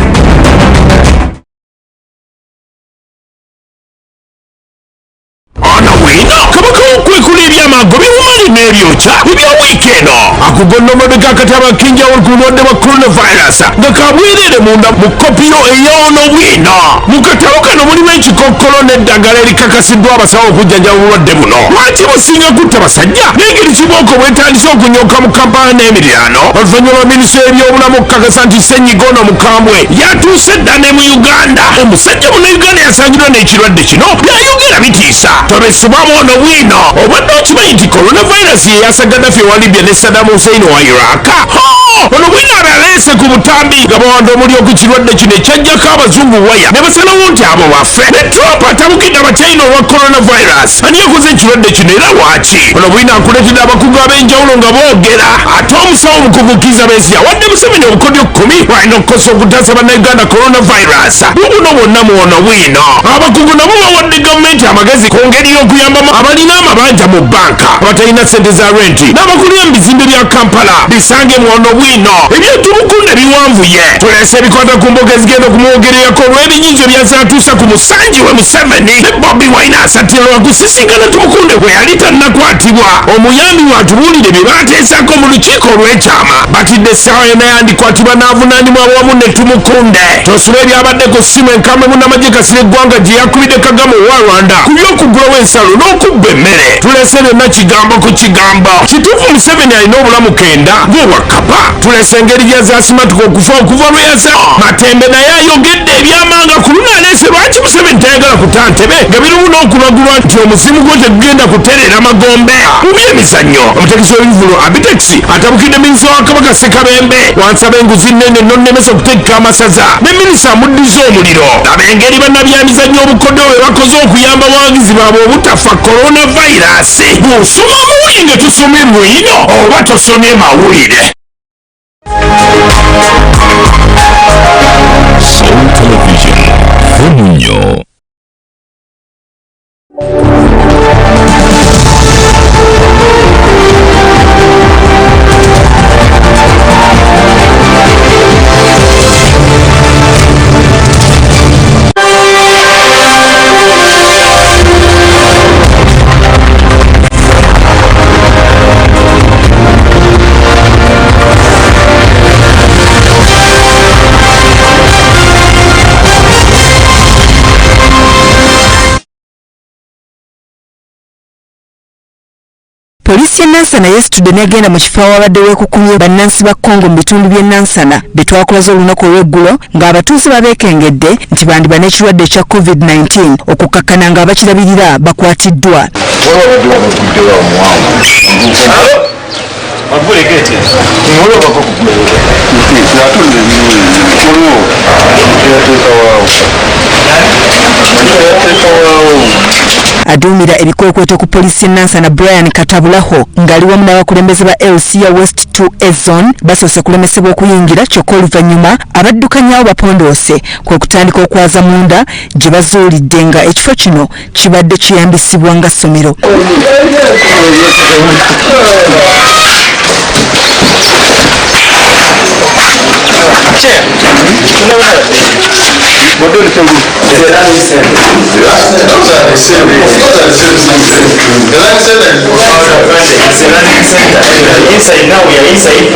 Kwekula ebyamago biwumali n'ebyokya ebya wiikeendo akugonna omabega akataba k'enjawulo ku bulwadde bwa coronavirus nga kabwerere munda mu kopiyo ey'ono bwino mu katabo kano mulimu ekikokkolo n'eddagala erikakasiddwa abasawo okujjanjaba obulwadde buno. Lwaki businga kutta basajja n'engeri kibooko bwetandise okunyooka mu kampala n'emirirano oluvannyuma minisitule y'ebyobulamu okukakasa nti ssenyiga ono mukambwe yatuuse dda ne mu Uganda. Omusajja munnayuganda yasangiddwa n'ekirwadde kino byayogera bitiisa tobesubwamu ono bwino obadde okimanyi nti coronavirus ye yasagaddafi ewa Libya ne Saddam Hussein wa Iraq. Ono bwino abaleese ku butambi nga bawanda omuliro ku kirwadde kino ekyajjako abazungu waya ne basalawo nti abo baffe ne Trump atabukidde abachina olwa coronavirus. Ani yakoze ekirwadde kino era lwaki? Ono bwino akuleetedde abakugu ab'enjawulo nga boogera ate omusawo omukugukiza Besigye awadde Museveni obukodyo 10 bwalina okukosa okutaasa bannayuganda coronavirus. Bubuno bwonna muwono bwino abakugu nabo bawadde gavumenti amagezi ku ngeri y'okuyambamu abalina amabanja mu bbanka abatalina ssente za renti n'abakulira mu bizimbe bya Kampala bisange mwono bwino ebyetumukunde biwanvuye tulese ebikwata ku mboga ezigenda okumwogererako olw'ebinyinzo byazaatuusa ku musanji we Museveni ne Bobi Wine asatira lwakusisinkana tumukunde bwe yali tannakwatibwa omuyambi watubuulire bye baateesako mu lukiiko olw'ekyama batidde essaawa yonna yandikwatibwa n'avunaanibwa awamu ne tumukunde tosula ebyabadde ku ssimu enkamwe munnamagye Kasirye eggwanga gye yakubidde Kagame owa Rwanda ku by'okuggulawo ensalo n'okubba emmere tulese byonna kigambo ku kigambo kituufu Museveni alina obulamu 9 ng'owakapa tulese engeri gyazasimatuka okuva lwe yaza Matembe naye ayogedde ebyamanga ku luno aleese lwaki Museveni tayagala kutantebe nga birimu n'okulagulwa nti omuzimu gwo tegugenda kutereera magombe mu by'emizannyo omutegesi w'ebivulo Abitex atabukidde minisita wa Kabaka Ssekabembe wansaba enguzi nnene nonnemesa okutegeka amasaza ne minisita amuddiza omuliro laba engeri bannabyamizannyo obukoddo bwe bakoze okuyamba abawagizi baabwe obutafa coronavirus bw'osoma amawulire nga tosomye bwino oba tosomye mawulire. Soul Television, Fumunyo. Polisi y'Nansana yeesitudde n'egenda mu kifo awabadde weekukumye bannansi ba Congo mu bitundu by'e Nansana bye twakulaze olunaku olw'eggulo ng'abatuuze babeekengedde nti bandiba n'ekirwadde ekya COVID-19 okukkakkana ng'abakirabirira bakwatiddwa. Aduumira ebikwekweto ku polisi y'Nansana Brian Katabulaho ng'ali wamu n'abakulembeze ba LC ya West 2 Zone basoose kulemesebwa okuyingira kyokka oluvannyuma abaddukanyaawo bapondoose kwe kutandika okwaza munda gye bazuulidde nga ekifo kino kibadde kiyambisibwa nga ssomero. Inside now, we are inside.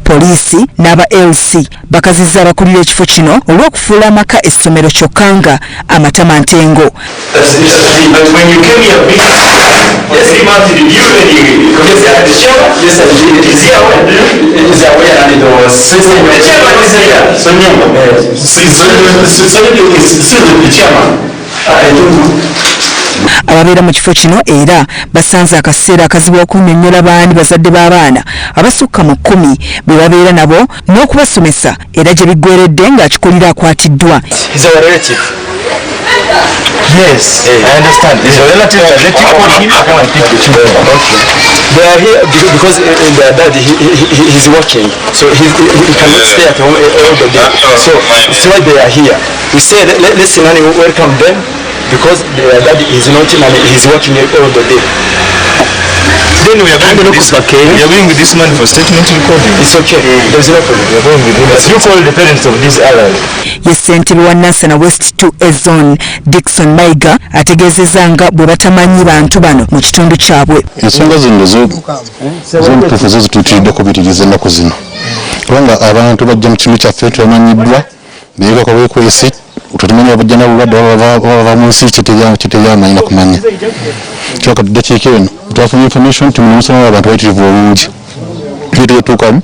Poliisi n'aba LC bakazizza abakulira ekifo kino olw'okufuula amaka essomero kyokka nga amatama ntengo. Ababeera mu kifo kino era basanze akaseera akazibu okunnyonnyola baani bazadde b'abaana abasukka mu 10 be babeera nabo n'okubasomesa era gye biggweredde ng'akikulira akwatiddwa. Yes, I understand. Is your relative that let you call him come and pick the children? Okay. They are here because their dad he's working, so he cannot stay at home all the day. So that's why they are here. We said let's welcome them because their dad is not and he's working all the day. Then we are going with this man for statement recording. It's okay. There's no problem. We are going with him. You call the parents of these allies. Ssentebe wa Nansana West 2 Zone Dickson Maiga ategeezezza nga bwe batamanyi bantu bano mu kitundu kyabwe. Ensonga zino z'omutuufu zo zituutiridde okubitiriza ennaku zino kubanga abantu bajja mu kitundu kyaffe tebamanyiddwa beekaka beekwese tutumanyi bajja n'obulwadde baba mu nsi kiteyamanyi na kumanya kyokka tuddakiika eno twafunye information nti muno musomo abantu bayitirivu obungi tutuukamu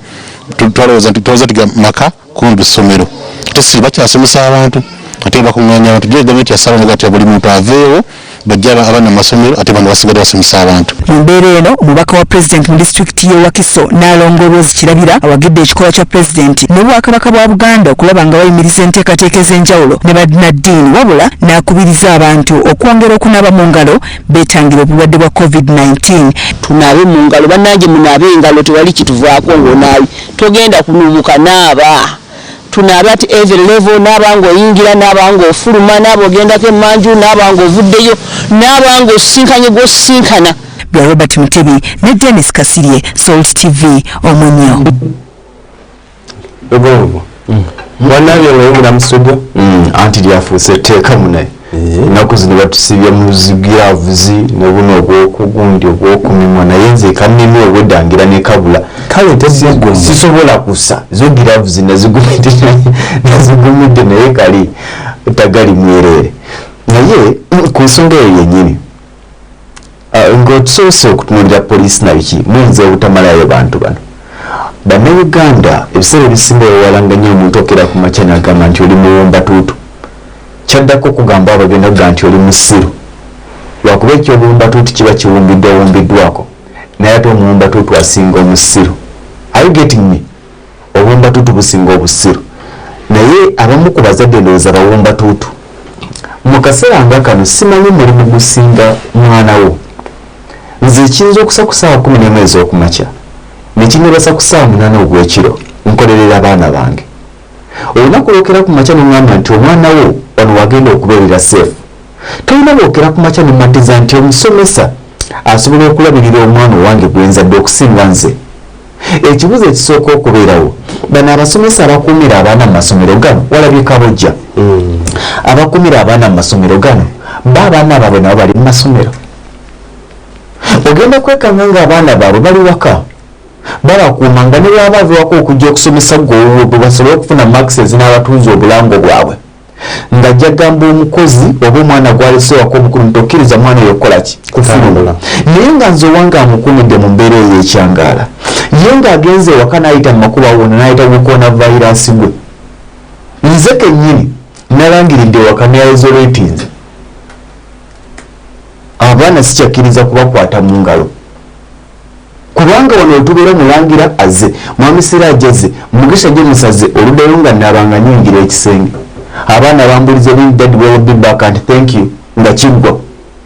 twalowooza tiga maka kumbi ssomero ate si bakyasomesa abantu ate bakuŋŋaanya abantu gye gavumenti yasaba nga ati buli muntu aveewo bajja abaana mu masomero ate bano basigadde basomesa abantu. Mu mbeera eno omubaka wa pulezidenti mu disitulikiti y'e Wakiso Naalongo Rose Kirabira awagidde ekikola kya pulezidenti n'obwakabaka bwa Buganda okulaba nga bayimiriza enteekateeka ez'enjawulo ne bannaddiini wabula n'akubiriza abantu okwongera okunaaba mu ngalo beetangira obulwadde bwa COVID-19. Tunaabe mu ngalo bannange munaabe engalo tewali kituvaako ng'onaabi togenda kunubuka naaba tunaabe ati every level n'abanga oyingira n'abanga ofuluma n'aba ogendako emmanju n'abanga ovuddeyo n'abanga osisinkanye gw'osisinkana. Bwa Robert Mutebi ne Dennis Kasirye, Salt TV, Omunyo. Ogongo. Wanabyo ng'oyingira mu studio? Anti lyafuuse teeka munaye. Ennaku zino batusibya mu zigiravuzi ne buno obw'okugundi obw'okumimwa naye nze kannimi obweddangira ne kabula. Kale teziguma. Sisobola kussa. Zo giravuzi nazigumidde naye kali tagali mwerere. Naye ku nsonga eyo yennyini ng'otusoose okutunuulira poliisi nabiki muyinza obutamalayo bantu bano. Bannayuganda ebiseera ebisinga ewalanga nnyo omuntu okera ku makya n'agamba nti oli muwumbatuutu. Kyaddako okugamba abagenda kuga nti oli musiru. Lwakuba ekyobuwumbatuutu kiba kiwumbiddwako naye ate omuwumbatuutu asinga omusiru. Are you getting me? Obuwumbatuutu businga obusiru. Naye abamu ku bazadde ndowooza bawumbatuutu. Mu kaseera nga kano simanyi mulimu gusinga mwana wo. Nze kiyinza okusa ku ssaawa 11 ez'okumakya ne kinnebasa ku ssaawa 8 ogw'ekiro nkolerera abaana bange. Olunaku lwokera ku makya n'oŋŋamba nti omwana wo ono wagenda okubeerera seefu. Tolina lwokera ku makya n'omatiza nti omusomesa asobola okulabirira omwana owange gwe nzadde okusinga nze. Ekibuzo ekisooka okubeerawo bano abasomesa abakuumira abaana mu masomero gano walabye kabojja. Abakuumira abaana mu masomero gano abaana baabwe nabo bali mu masomero. Ogenda kwekanga ng'abaana baabwe bali waka babakuumanga ne bwaba bavewako okujja okusomesa gwe bwe basobole okufuna makisi ezinaabatuuza obulango bwabwe. Ng'ajja gamba omukozi oba omwana gw'alese wako omukulu ntokkiriza mwana oyo okukola ki kufuluma. Naye nga nze owange amukuumidde mu mbeera ey'ekyangaala ye ng'agenze ewaka n'ayita mu makubo awona n'ayita gukoona vayirasi gwe. Nze kennyini nalangiridde ewaka neyaizolatinze. Abaana sikyakkiriza kubakwata mu ngalo. Kubanga wano wetubeera mulangira azze mwami Sira ajazze Mugisha gye musaze oluddayo nga nabanga nyingira ekisenge. Abaana bambuliza Dad will be back and thank you nga kiggwa.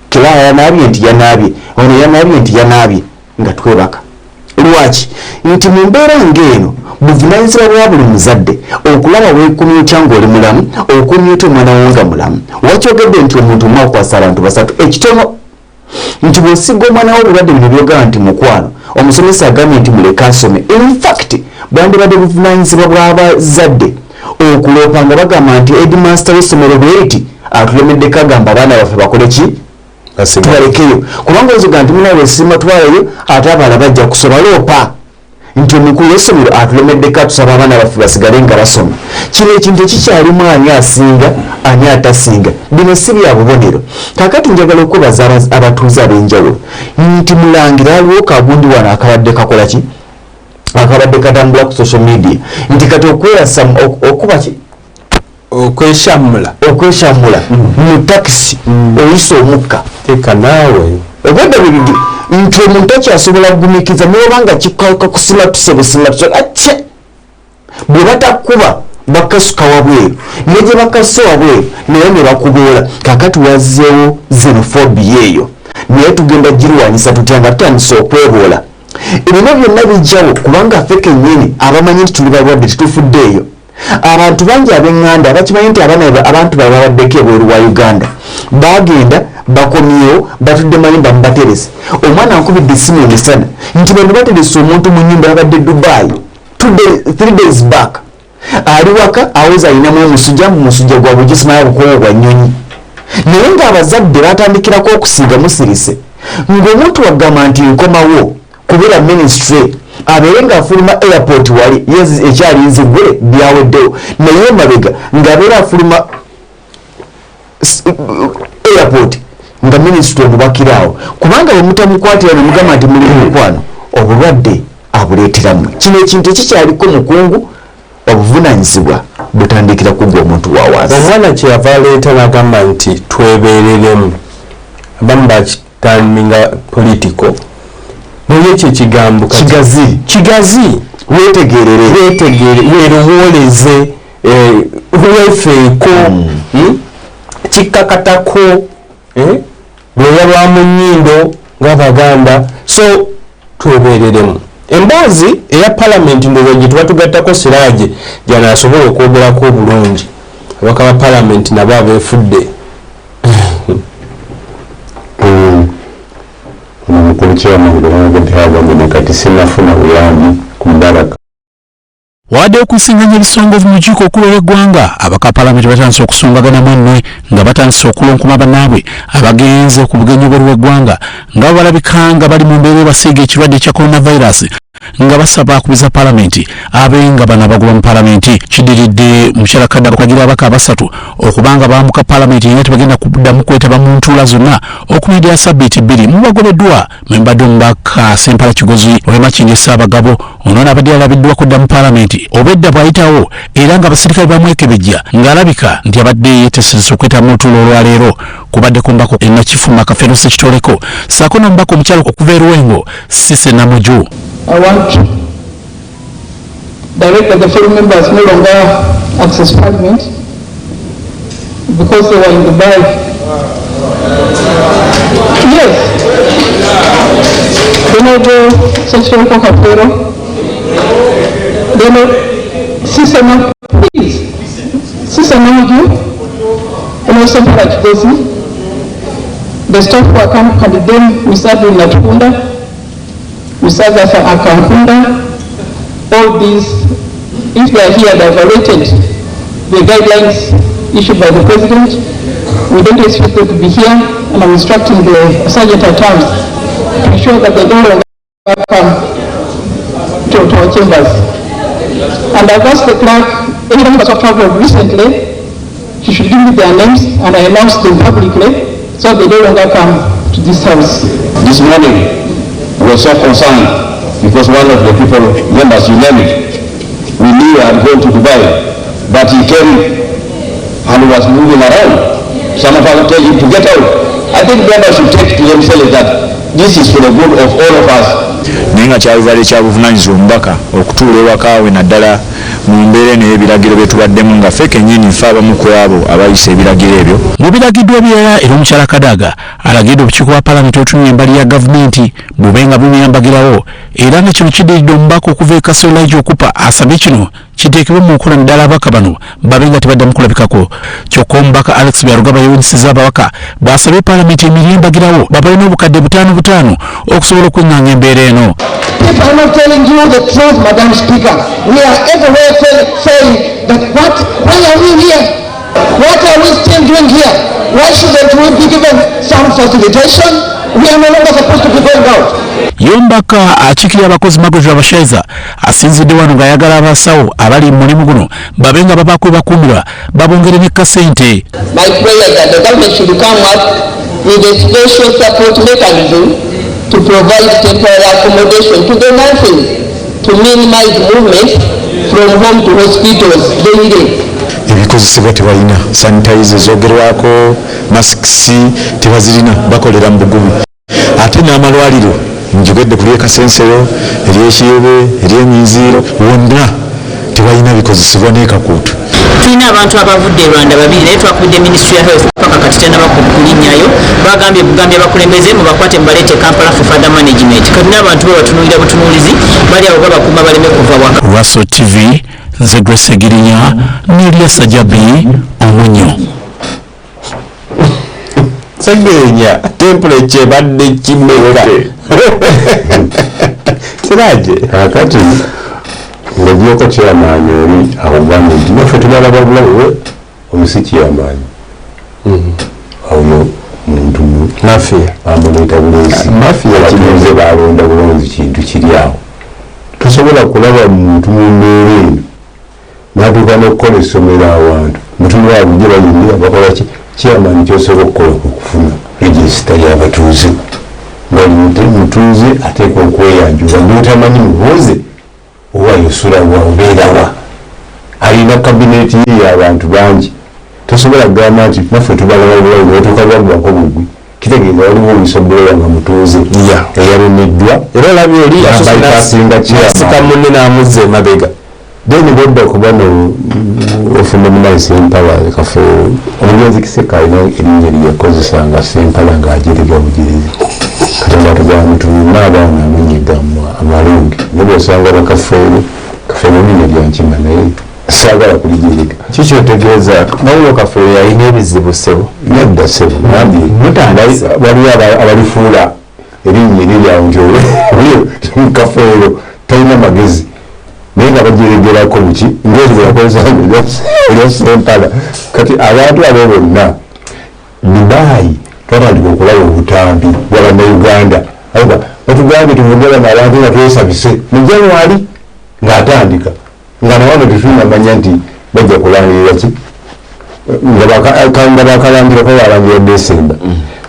Kiraya yanaabye nti yanaabye ono yanaabye nti yanaabye nga twebaka. Lwaki nti mu mbeera ng'eno buvunaanyizibwa bwa buli muzadde okulaba weekumya otya ng'oli mulamu okumya otya omwana wo nga mulamu. Wakyogedde nti omuntu omu akwasa abantu basatu ekitono nti bw'osiga omwana wo obulwadde bino byogera nti mukwano omusomesa agambye nti muleke asome. In fact bandibadde buvunaanyizibwa bw'abazadde okuloopa nga bagamba nti headmaster w'essomero bw'eti atulemeddeko agamba abaana baffe bakole ki tubalekeyo kubanga ozoga nti munawe esima twalayo ate abaana bajja kusoma loopa nti omukulu w'essomero atulemeddeko atusaba abaana baffe basigale nga basoma. Kino ekintu ekikyalimu ani asinga ani atasinga bino si bya bubonero. Kakati njagala okwebaza abatuuze ab'enjawulo nti mulangira aliwo kagundi wano akabadde kakola ki akabadde katambula ku social media nti kati okweyasa okuba ki okweshamula mu takisi oyisa omukka teeka naawe obwadde bibigi nti omuntu akyasobola kugumikiza nobanga kikauka kusima tusebusima atye bwe batakuba bakasuka wabweru negye bakase wabweru naye ne bakuboola. Kakati wazzeewo xenophobia eyo naye tugenda girwanyisa tutya nga tutandisa okweboola. Ebino byonna bijjawo kubanga ffe kennyini abamanyi nti tuli balwadde tetufuddeeyo. Abantu bangi ab'eŋŋanda abakimanyi nti abantu baabwe babaddeko ebweru wa Uganda bagenda bakomyewo batudde mayumba mubaterese. Omwana ankubidde essimu emisana nti bano baterese omuntu mu nnyumba yabadde Dubai 3 days back ali waka aweza ayinamu omusujja mu musujja gwa bugisimaya bukowo bwa nnyonyi. Naye ng'abazadde batandikirako okusiiga musirise ng'omuntu wagamba nti nkomawo kubeera ministry abeere ng'afuluma airport wali ekyali nzigule byaweddewo naye mabega ng'abeera afuluma airport nga ministry omubakiraawo kubanga bwemutamukwatira ne mugamba nti muli mukwano obulwadde abuleeteramu. Kino ekintu ekikyaliko mukungu obuvunaanyizibwa butandikira kugwa omuntu wa wansi. Omwana kyeyava aleeta n'agamba nti twebeereremu abamu bakitaminga political naye ekyo ekigambo kigazi weetegerere weerowooleze weefeeko kikkakatako lweyalwamu nnyindo ng'Abaganda so twebeereremu. embaazi eya parliament ndowooza gye tuba tugattako siraaje gy'anaasobola okwogerako obulungi abaka ba parliament nabo abeefudde omukulu kyamagambye kati sinafuna buyambi ku Mubaraka. Wadde okusiŋŋanya ebisongovu mu lukiiko okulu lw'eggwanga abaka palamenti batandise okusumbagana mwennwe nga batandise okulonkoma bannaabwe abagenze ku bugenyi bw'eggwanga nga balabika nga bali mu mbeera ebasiiga ekirwadde kya coronavirus nga basaba akubiza palamenti abenga bano abagula mu palamenti kidiridde mukyala Kadda kwagira abaka abasatu okubanga bambuka palamenti era tebagenda kuddamu kwetaba mu ntuula zonna okumenya ssabbiiti 2 mu bagobeddwa mwembadde omubaka Sempala Kigozi Owemakingi Ssaabagabo ono abadde alabiddwa kudda mu palamenti obwedda bwayitawo era nga abasirikale bamwekebejja ng'alabika nti abadde yeetesezza okwetaba mu ntuula olwaleero kubadde ku mbako Nakifuma Kafeero Sekitoleko ssaako n'omubaka omukyala okuva e Ruwengo Sise Namuju. I want to direct that the foreign members no longer access Parliament because they were in the bag. Yes. Honorable Secretary Kafeero, Sisana, please. Sisana, and also Sempala Kigozi, the staff who accompanied them, Mr. Natukunda, Mr. Akampunda, all these, if they are here, they have violated the guidelines issued by the President. We don't expect them to be here, and I'm instructing the Sergeant at Arms to ensure that they don't come to our chambers. And I've asked the clerk, anyone who has traveled recently, she should give me their names, and I announce them publicly, so they no longer come to this house. This morning, we were so concerned because one of the people, members, you name it, we knew he had gone to Dubai, but he came and was moving around. Some of us tell him to get out. I think members should take to themselves that this is for the good of all of us. Ninga kyaluvale kyabuvunaanyizibwa omubaka okutuula ewakaawe naddala mu mbeera n'ebiragiro bye tubaddemu nga ffe kennyini nfe abamu ku abo abayisa ebiragiro ebyo. Mu biragidwa ebirala era omukyala Kadaga alagidde obukiiko bwa palamenti otunnya embali ya gavumenti bube nga bumuyambagirawo era nga kino kiddiridde omubaka okuva e Kasolaiji okupa asabye kino kiteekebwe mu nkola ddala ababaka bano babe nga tebaddamu kulabikako. Kyokka omubaka Alex Byarugaba yewunyisizza ababaka bw'asabye palamenti emiryembagirawo babawe n'obukadde 5 okusobola okweŋŋaanya embeera eno. If I'm not telling you the truth, Madam Speaker, we are everywhere saying that why are we here? What are we still doing here? Why shouldn't we be given some facilitation? We are no longer supposed to be going out. Yombaka akiikirira abakozi Magojo Abashaiza asinzidde wano ng'ayagala abasawo abali mu mulimu guno babe nga babaako bakuumira babongere ne kasente. My prayer is that the government should come up with a special support mechanism to provide temporary accommodation to the nurses to minimize movement from home to hospitals daily. Ebikozesebwa tebalina, sanitizer zogerwako, masks tebazirina, bakolera mu bugubi. Ate n'amalwaliro njogedde ku ly'Ekasensero, ery'Ekiyebe, ery'Eminziiro, wonna tebalina bikozesebwa n'ekakuutu. Tulina abantu abavudde Rwanda 2 naye twakubidde Ministry of Health paka kati tennaba kulinnyayo bagambye bugambye abakulembeze mu bakwate mbalete Kampala for further management. Kati n'abantu be batunuulira butunuulizi bali awo babakuuma baleme kuva waka. Russell TV nze Grace Girinya n'Elia Sajabi Omunyo. Segenya temperature badde kimeka. Siraje akati ng'ogyeko kyamaanyi eri abagambye nti naffe tubalaba bulawe omusiki y'amaanyi awo muntu mafiya amuleeta bulunzi mafiya balonda bulunzi kintu kiri awo tosobola kulaba muntu mu mbeera eno n'atuuka n'okukola essomero awantu mutumu waabwe gye bayingira bakola ki kyamaanyi kyosobola okukola okufuna regisita y'abatuuze nga mutuuze ateekwa okweyanjula n'otamanyi mubuuze oba yosula wa obeerawa alina kabineeti ye y'abantu bangi tosobola kugamba nti naffe tubalaba bulawe netuuka baggwako bugwi kitegeeza waliwo omusobola nga mutuuze eyalemeddwa era olabye oli yasika munne n'amuzza emabega then bodda okuba no ofuna Sempala Kafeero omugenzi Kiseka alina erinnya lye yakozesa nga Sempala ng'ajerega bugirizi katonda tugamba tulina abaana amanyigamu amalungi naye osanga bakafeero nina byankima naye saagala kulijereka kikyotegeeza nawulo kafeero yalina ebizibu ssebo nedda ssebo waliwo abalifuula erinnya eryawo nti kafeero talina magezi naye nga bajeregerako muki ngezibulakozeryassempala kati abantu abo bonna Dubai twatandika okulaba obutambi bw'Abannayuganda batugambye tuvugala n'abantu nga twesabise mu January ng'atandika nga nawano tetunamanya nti bajja kulangirira ki nga bakalangirako balangira December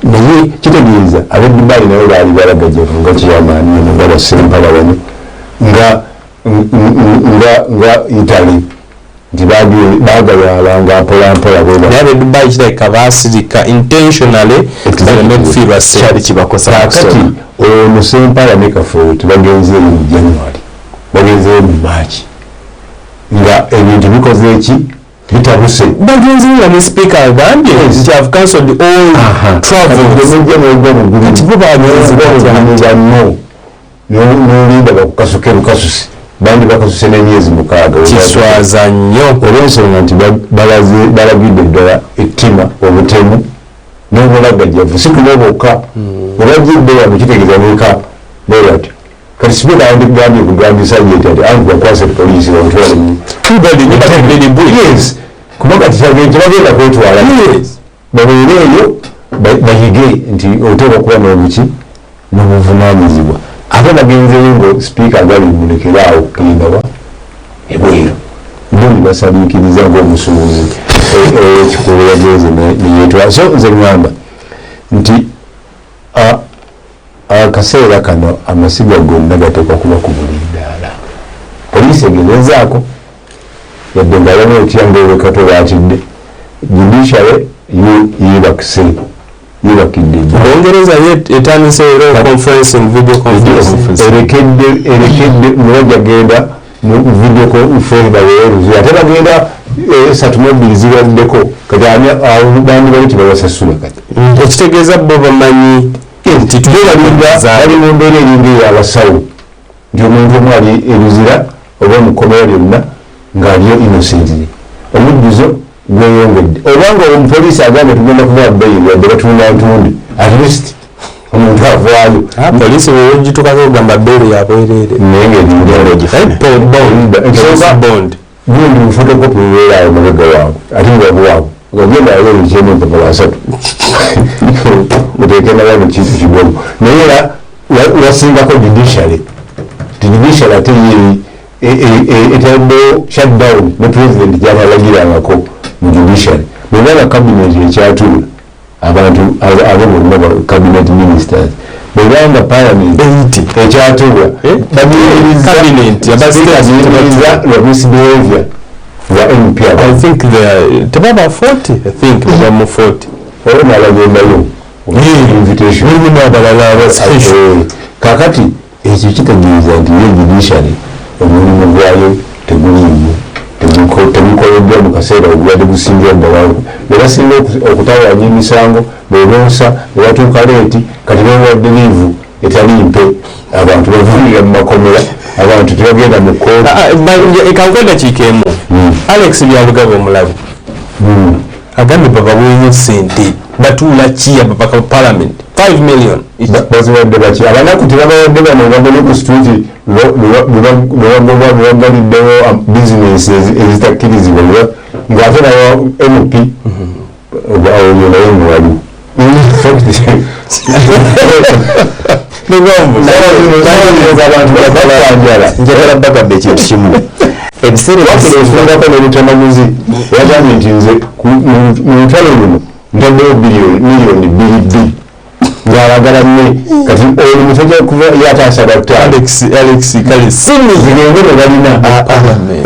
naye kitegeeza ab'e Dubai nabo baali balagajjavu nga kyamaani nga bassempala wano nga Italy nti baagayalanga mpolampola naye Dubai kirabika baasirika intentionally okufiirwa kyali kibakosa kakati ono Sempala ne Kafeero tebagenzeeyo mu January bagenzeeyo mu March nga ebintu bikoze eki bitabuse bagenzeeyo ne speaker agambye have cancelled all travels kati bo bagenzeeyo n'olinda bakukasuke lukasusi bandi bakasuse n'emyezi 6 kiswaza nnyo olw'ensonga nti balagidde ddala ettima obutemu n'obulagajjavu si kunoboka olwajjidde wano kitegeeza neka bwebati kati sipiika yandigambye kugambisa yeti ati anti bakwase poliisi bamutwale kuba kati tebagenda kwetwala babeere eyo bayige nti oteekwa kuba n'obuki n'obuvunaanyizibwa ate bagenzeyo ngo sipiika agali mulekeraawo okugenda wa ebweru bondi basaliikiriza ng'omusuubuzi ekikuulu yagenze neyetwala so nze ngamba nti akaseera kano amasiga gonna gateekwa kuba ku buli ddaala poliisi egezezaako yadde nga abamu otya ngaolekato baatidde judiciary yebakidde Ongereza etandise era conferencing video conference erekedde mulajja genda mu video conference baweeruzi ate bagenda satumobili zibaddeko kati bandi bali tebabasasula kati ekitegeeza bo bamanyi nti bali mu mbeera eringa ey'abasawo nti omuntu omu ali eruzira oba omukomera lyonna ng'aliyo innocently omujjuzo gweyongedde obanga omupoliisi agambye tugenda kuba bayiri wadde batunda ntunde at least omuntu avaayo poliisi wewegitukako ogamba beere yabwerere naye ng'ebond gundi mufotokopi weeraayo mabega waabwe ate ngabuwaabwe ogenda ayo ekyemu empapula 3 oteeke nawa mu kintu kigogo naye era wasingako judiciary judiciary ate etaddewo shutdown ne president gyabalagirangako mu judiciary bwebanga cabinet ekyatuula abantu abo bonna cabinet ministers bwebanga parliament ekyatuula babiyiriza lwa misbehavior lwa MP I think tebaba 40 I think bamu 40 olwo nalagendayo invitation kakati ekyo kitegeeza nti ye judiciary omulimu gwayo teguliimu temukoleddwa mu kaseera obulwadde busingira ddala ne basinga okutawanya emisango bebonsa ne batuuka leeti kati bewadde liivu etali mpe abantu bavulira mu makomera abantu tebagenda mu kkooti ekankwenda kiikeemu Alex byabugaba omulabi agambye babaweeyo ssente batuula ki Ababaka Parliament 5 million baziwadde baki abanaku tebabawadde bano bagole ku street lwebagaliddewo bizinesi ezitakkirizibwa ng'ate nayo MP oyo naye muwaliwo njagala bagamba ekintu kimu ebiseerafundako n'ebitamaguzi yagambye nti nze mu lutalo luno ntaddewo miliyoni 2 ng'abagala mme kati oyo mutajja kuba yatasaba Alex kale sini zigende ne balina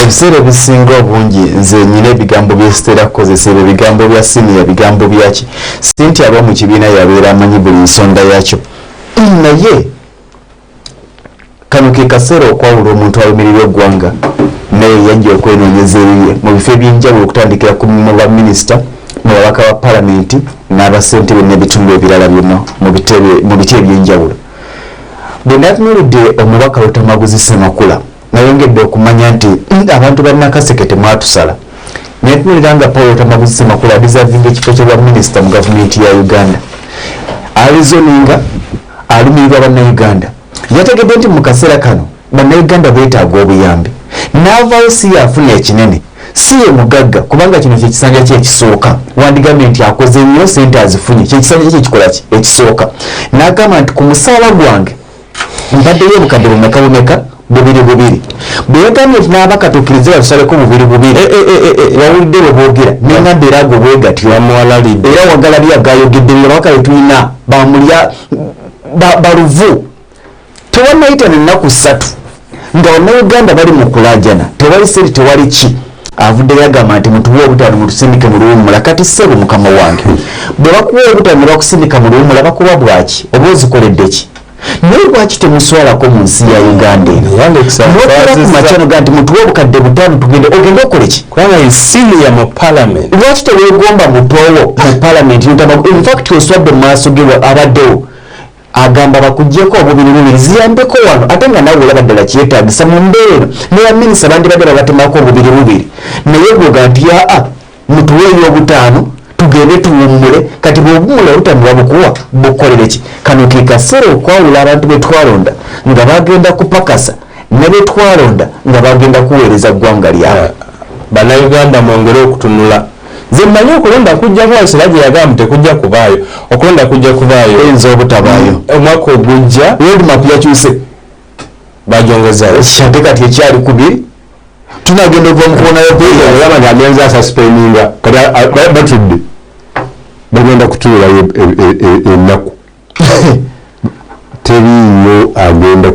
ebiseera ebisinga obungi nze nyina ebigambo byesitera kukozesa ebyo bigambo bya siniya bigambo byaki sinti aba mu kibiina yabeera amanyi buli nsonda yakyo naye kano ke kaseera okwawula omuntu alumirirwa eggwanga naye yajja okwenoonyeza ebiye mu bifo ebyenjawulo okutandikira mu baminisita mu babaka ba palamenti n'abasentebe n'ebitundu ebirala byonna mu biti ebyenjawulo. Bwe natunuulidde omubaka Lutamaguzi Ssemakula nayongedde okumanya nti abantu ba Nakaseke temwatusala. Netunuulira nga Paul Lutamaguzi Ssemakula adisavinga ekifo ky'obwa minisita mu gavumenti ya Uganda. Arizoninga alumirirwa bannayuganda. Yategedde nti mu kaseera kano bannayuganda beetaaga obuyambi. N'avaayo si yaafuna ekinene, si ye mugagga kubanga kino kyekisanja kye ekisooka. Wandigambye nti akoze nnyo ssente azifunye, kyekisanja kye ekikola ekisooka. N'agamba nti ku musaala gwange mbaddeyo obukadde bumeka bubiri. Bwe yagambye nti n'abakatuukirize batusaleko bubiri. Wawulidde bwe boogera n'engamba era ago bwegatyo era wagalabye agayogedde nga bakale tulina bamulya baluvu. Tewannayita n'ennaku 3 nga bannayuganda bali mu kulaajana, tewali seri tewali ki. Avuddeyo agamba nti mutuwe obutaano mutusindike mu luwummula. Kati ssebo mukama wange, bwe bakuwa obutaano ne bakusindika mu luwummula bakuba bwaki oba ozikoledde ki? Naye lwaki temuswalako mu nsi ya Uganda eno? Nokola ku makyano ga nti mutuwe obukadde 5 ogende okole ki? Kubanga ensiriya mu parliament. Lwaki teweegomba mutoowo mu parliament? In fact oswadde mu maaso ge abaddewo agamba bakugyeko obubiri ziyambeko wano ate nga nawe olaba ddala kyetaagisa mu mbeera eno. Ne baminisita bandibadde babatemako obubiri. Naye gwoga nti mutuweeyo obutaano tugende tuwummule. Kati bw'obummula obutaano babukuwa bukolere ki? Kano ke kaseera okwawula abantu be twalonda nga bagenda kupakasa ne be twalonda nga bagenda kuweereza ggwanga lyabwe. Bannayuganda mwongere okutunula. Nze mmanyi okulonda kujja kuba Siraje yagamba tekujja kubaayo. Okulonda kujja kubaayo. Oyinza obutabaayo. Omwaka ogujja roadmap yakyuse bajongezayo. Ate kati ekyali 2 tunagenda okuva mu kubonayo olaba nti agenza asuspendinga kati batudde bagenda kutuulayo ennaku teriyo agenda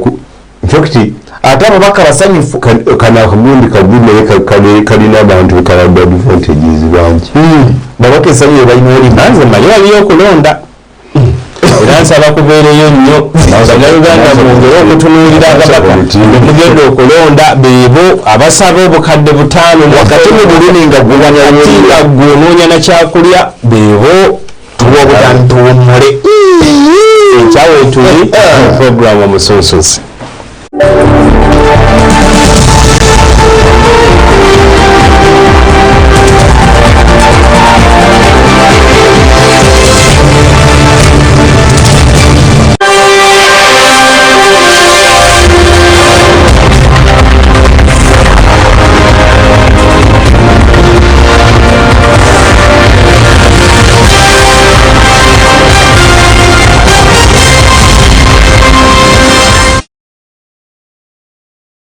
infact ate ababaka basanyufu kana akagundi naye kalina abantu bekalada advantages bangi babaka esanyu ebalina olima. Nze mmanyi waliyo okulonda era nsaba kubeereyo nnyo bannayuganda mwongere okutunuulira ababaka nemugenda okulonda beebo abasaba obukadde 5 wakati mu bulumi nga gwenoonya nakyakulya beebo tuwa obutaano tuwummule. ekyaweetuli programu Omusunsuzi.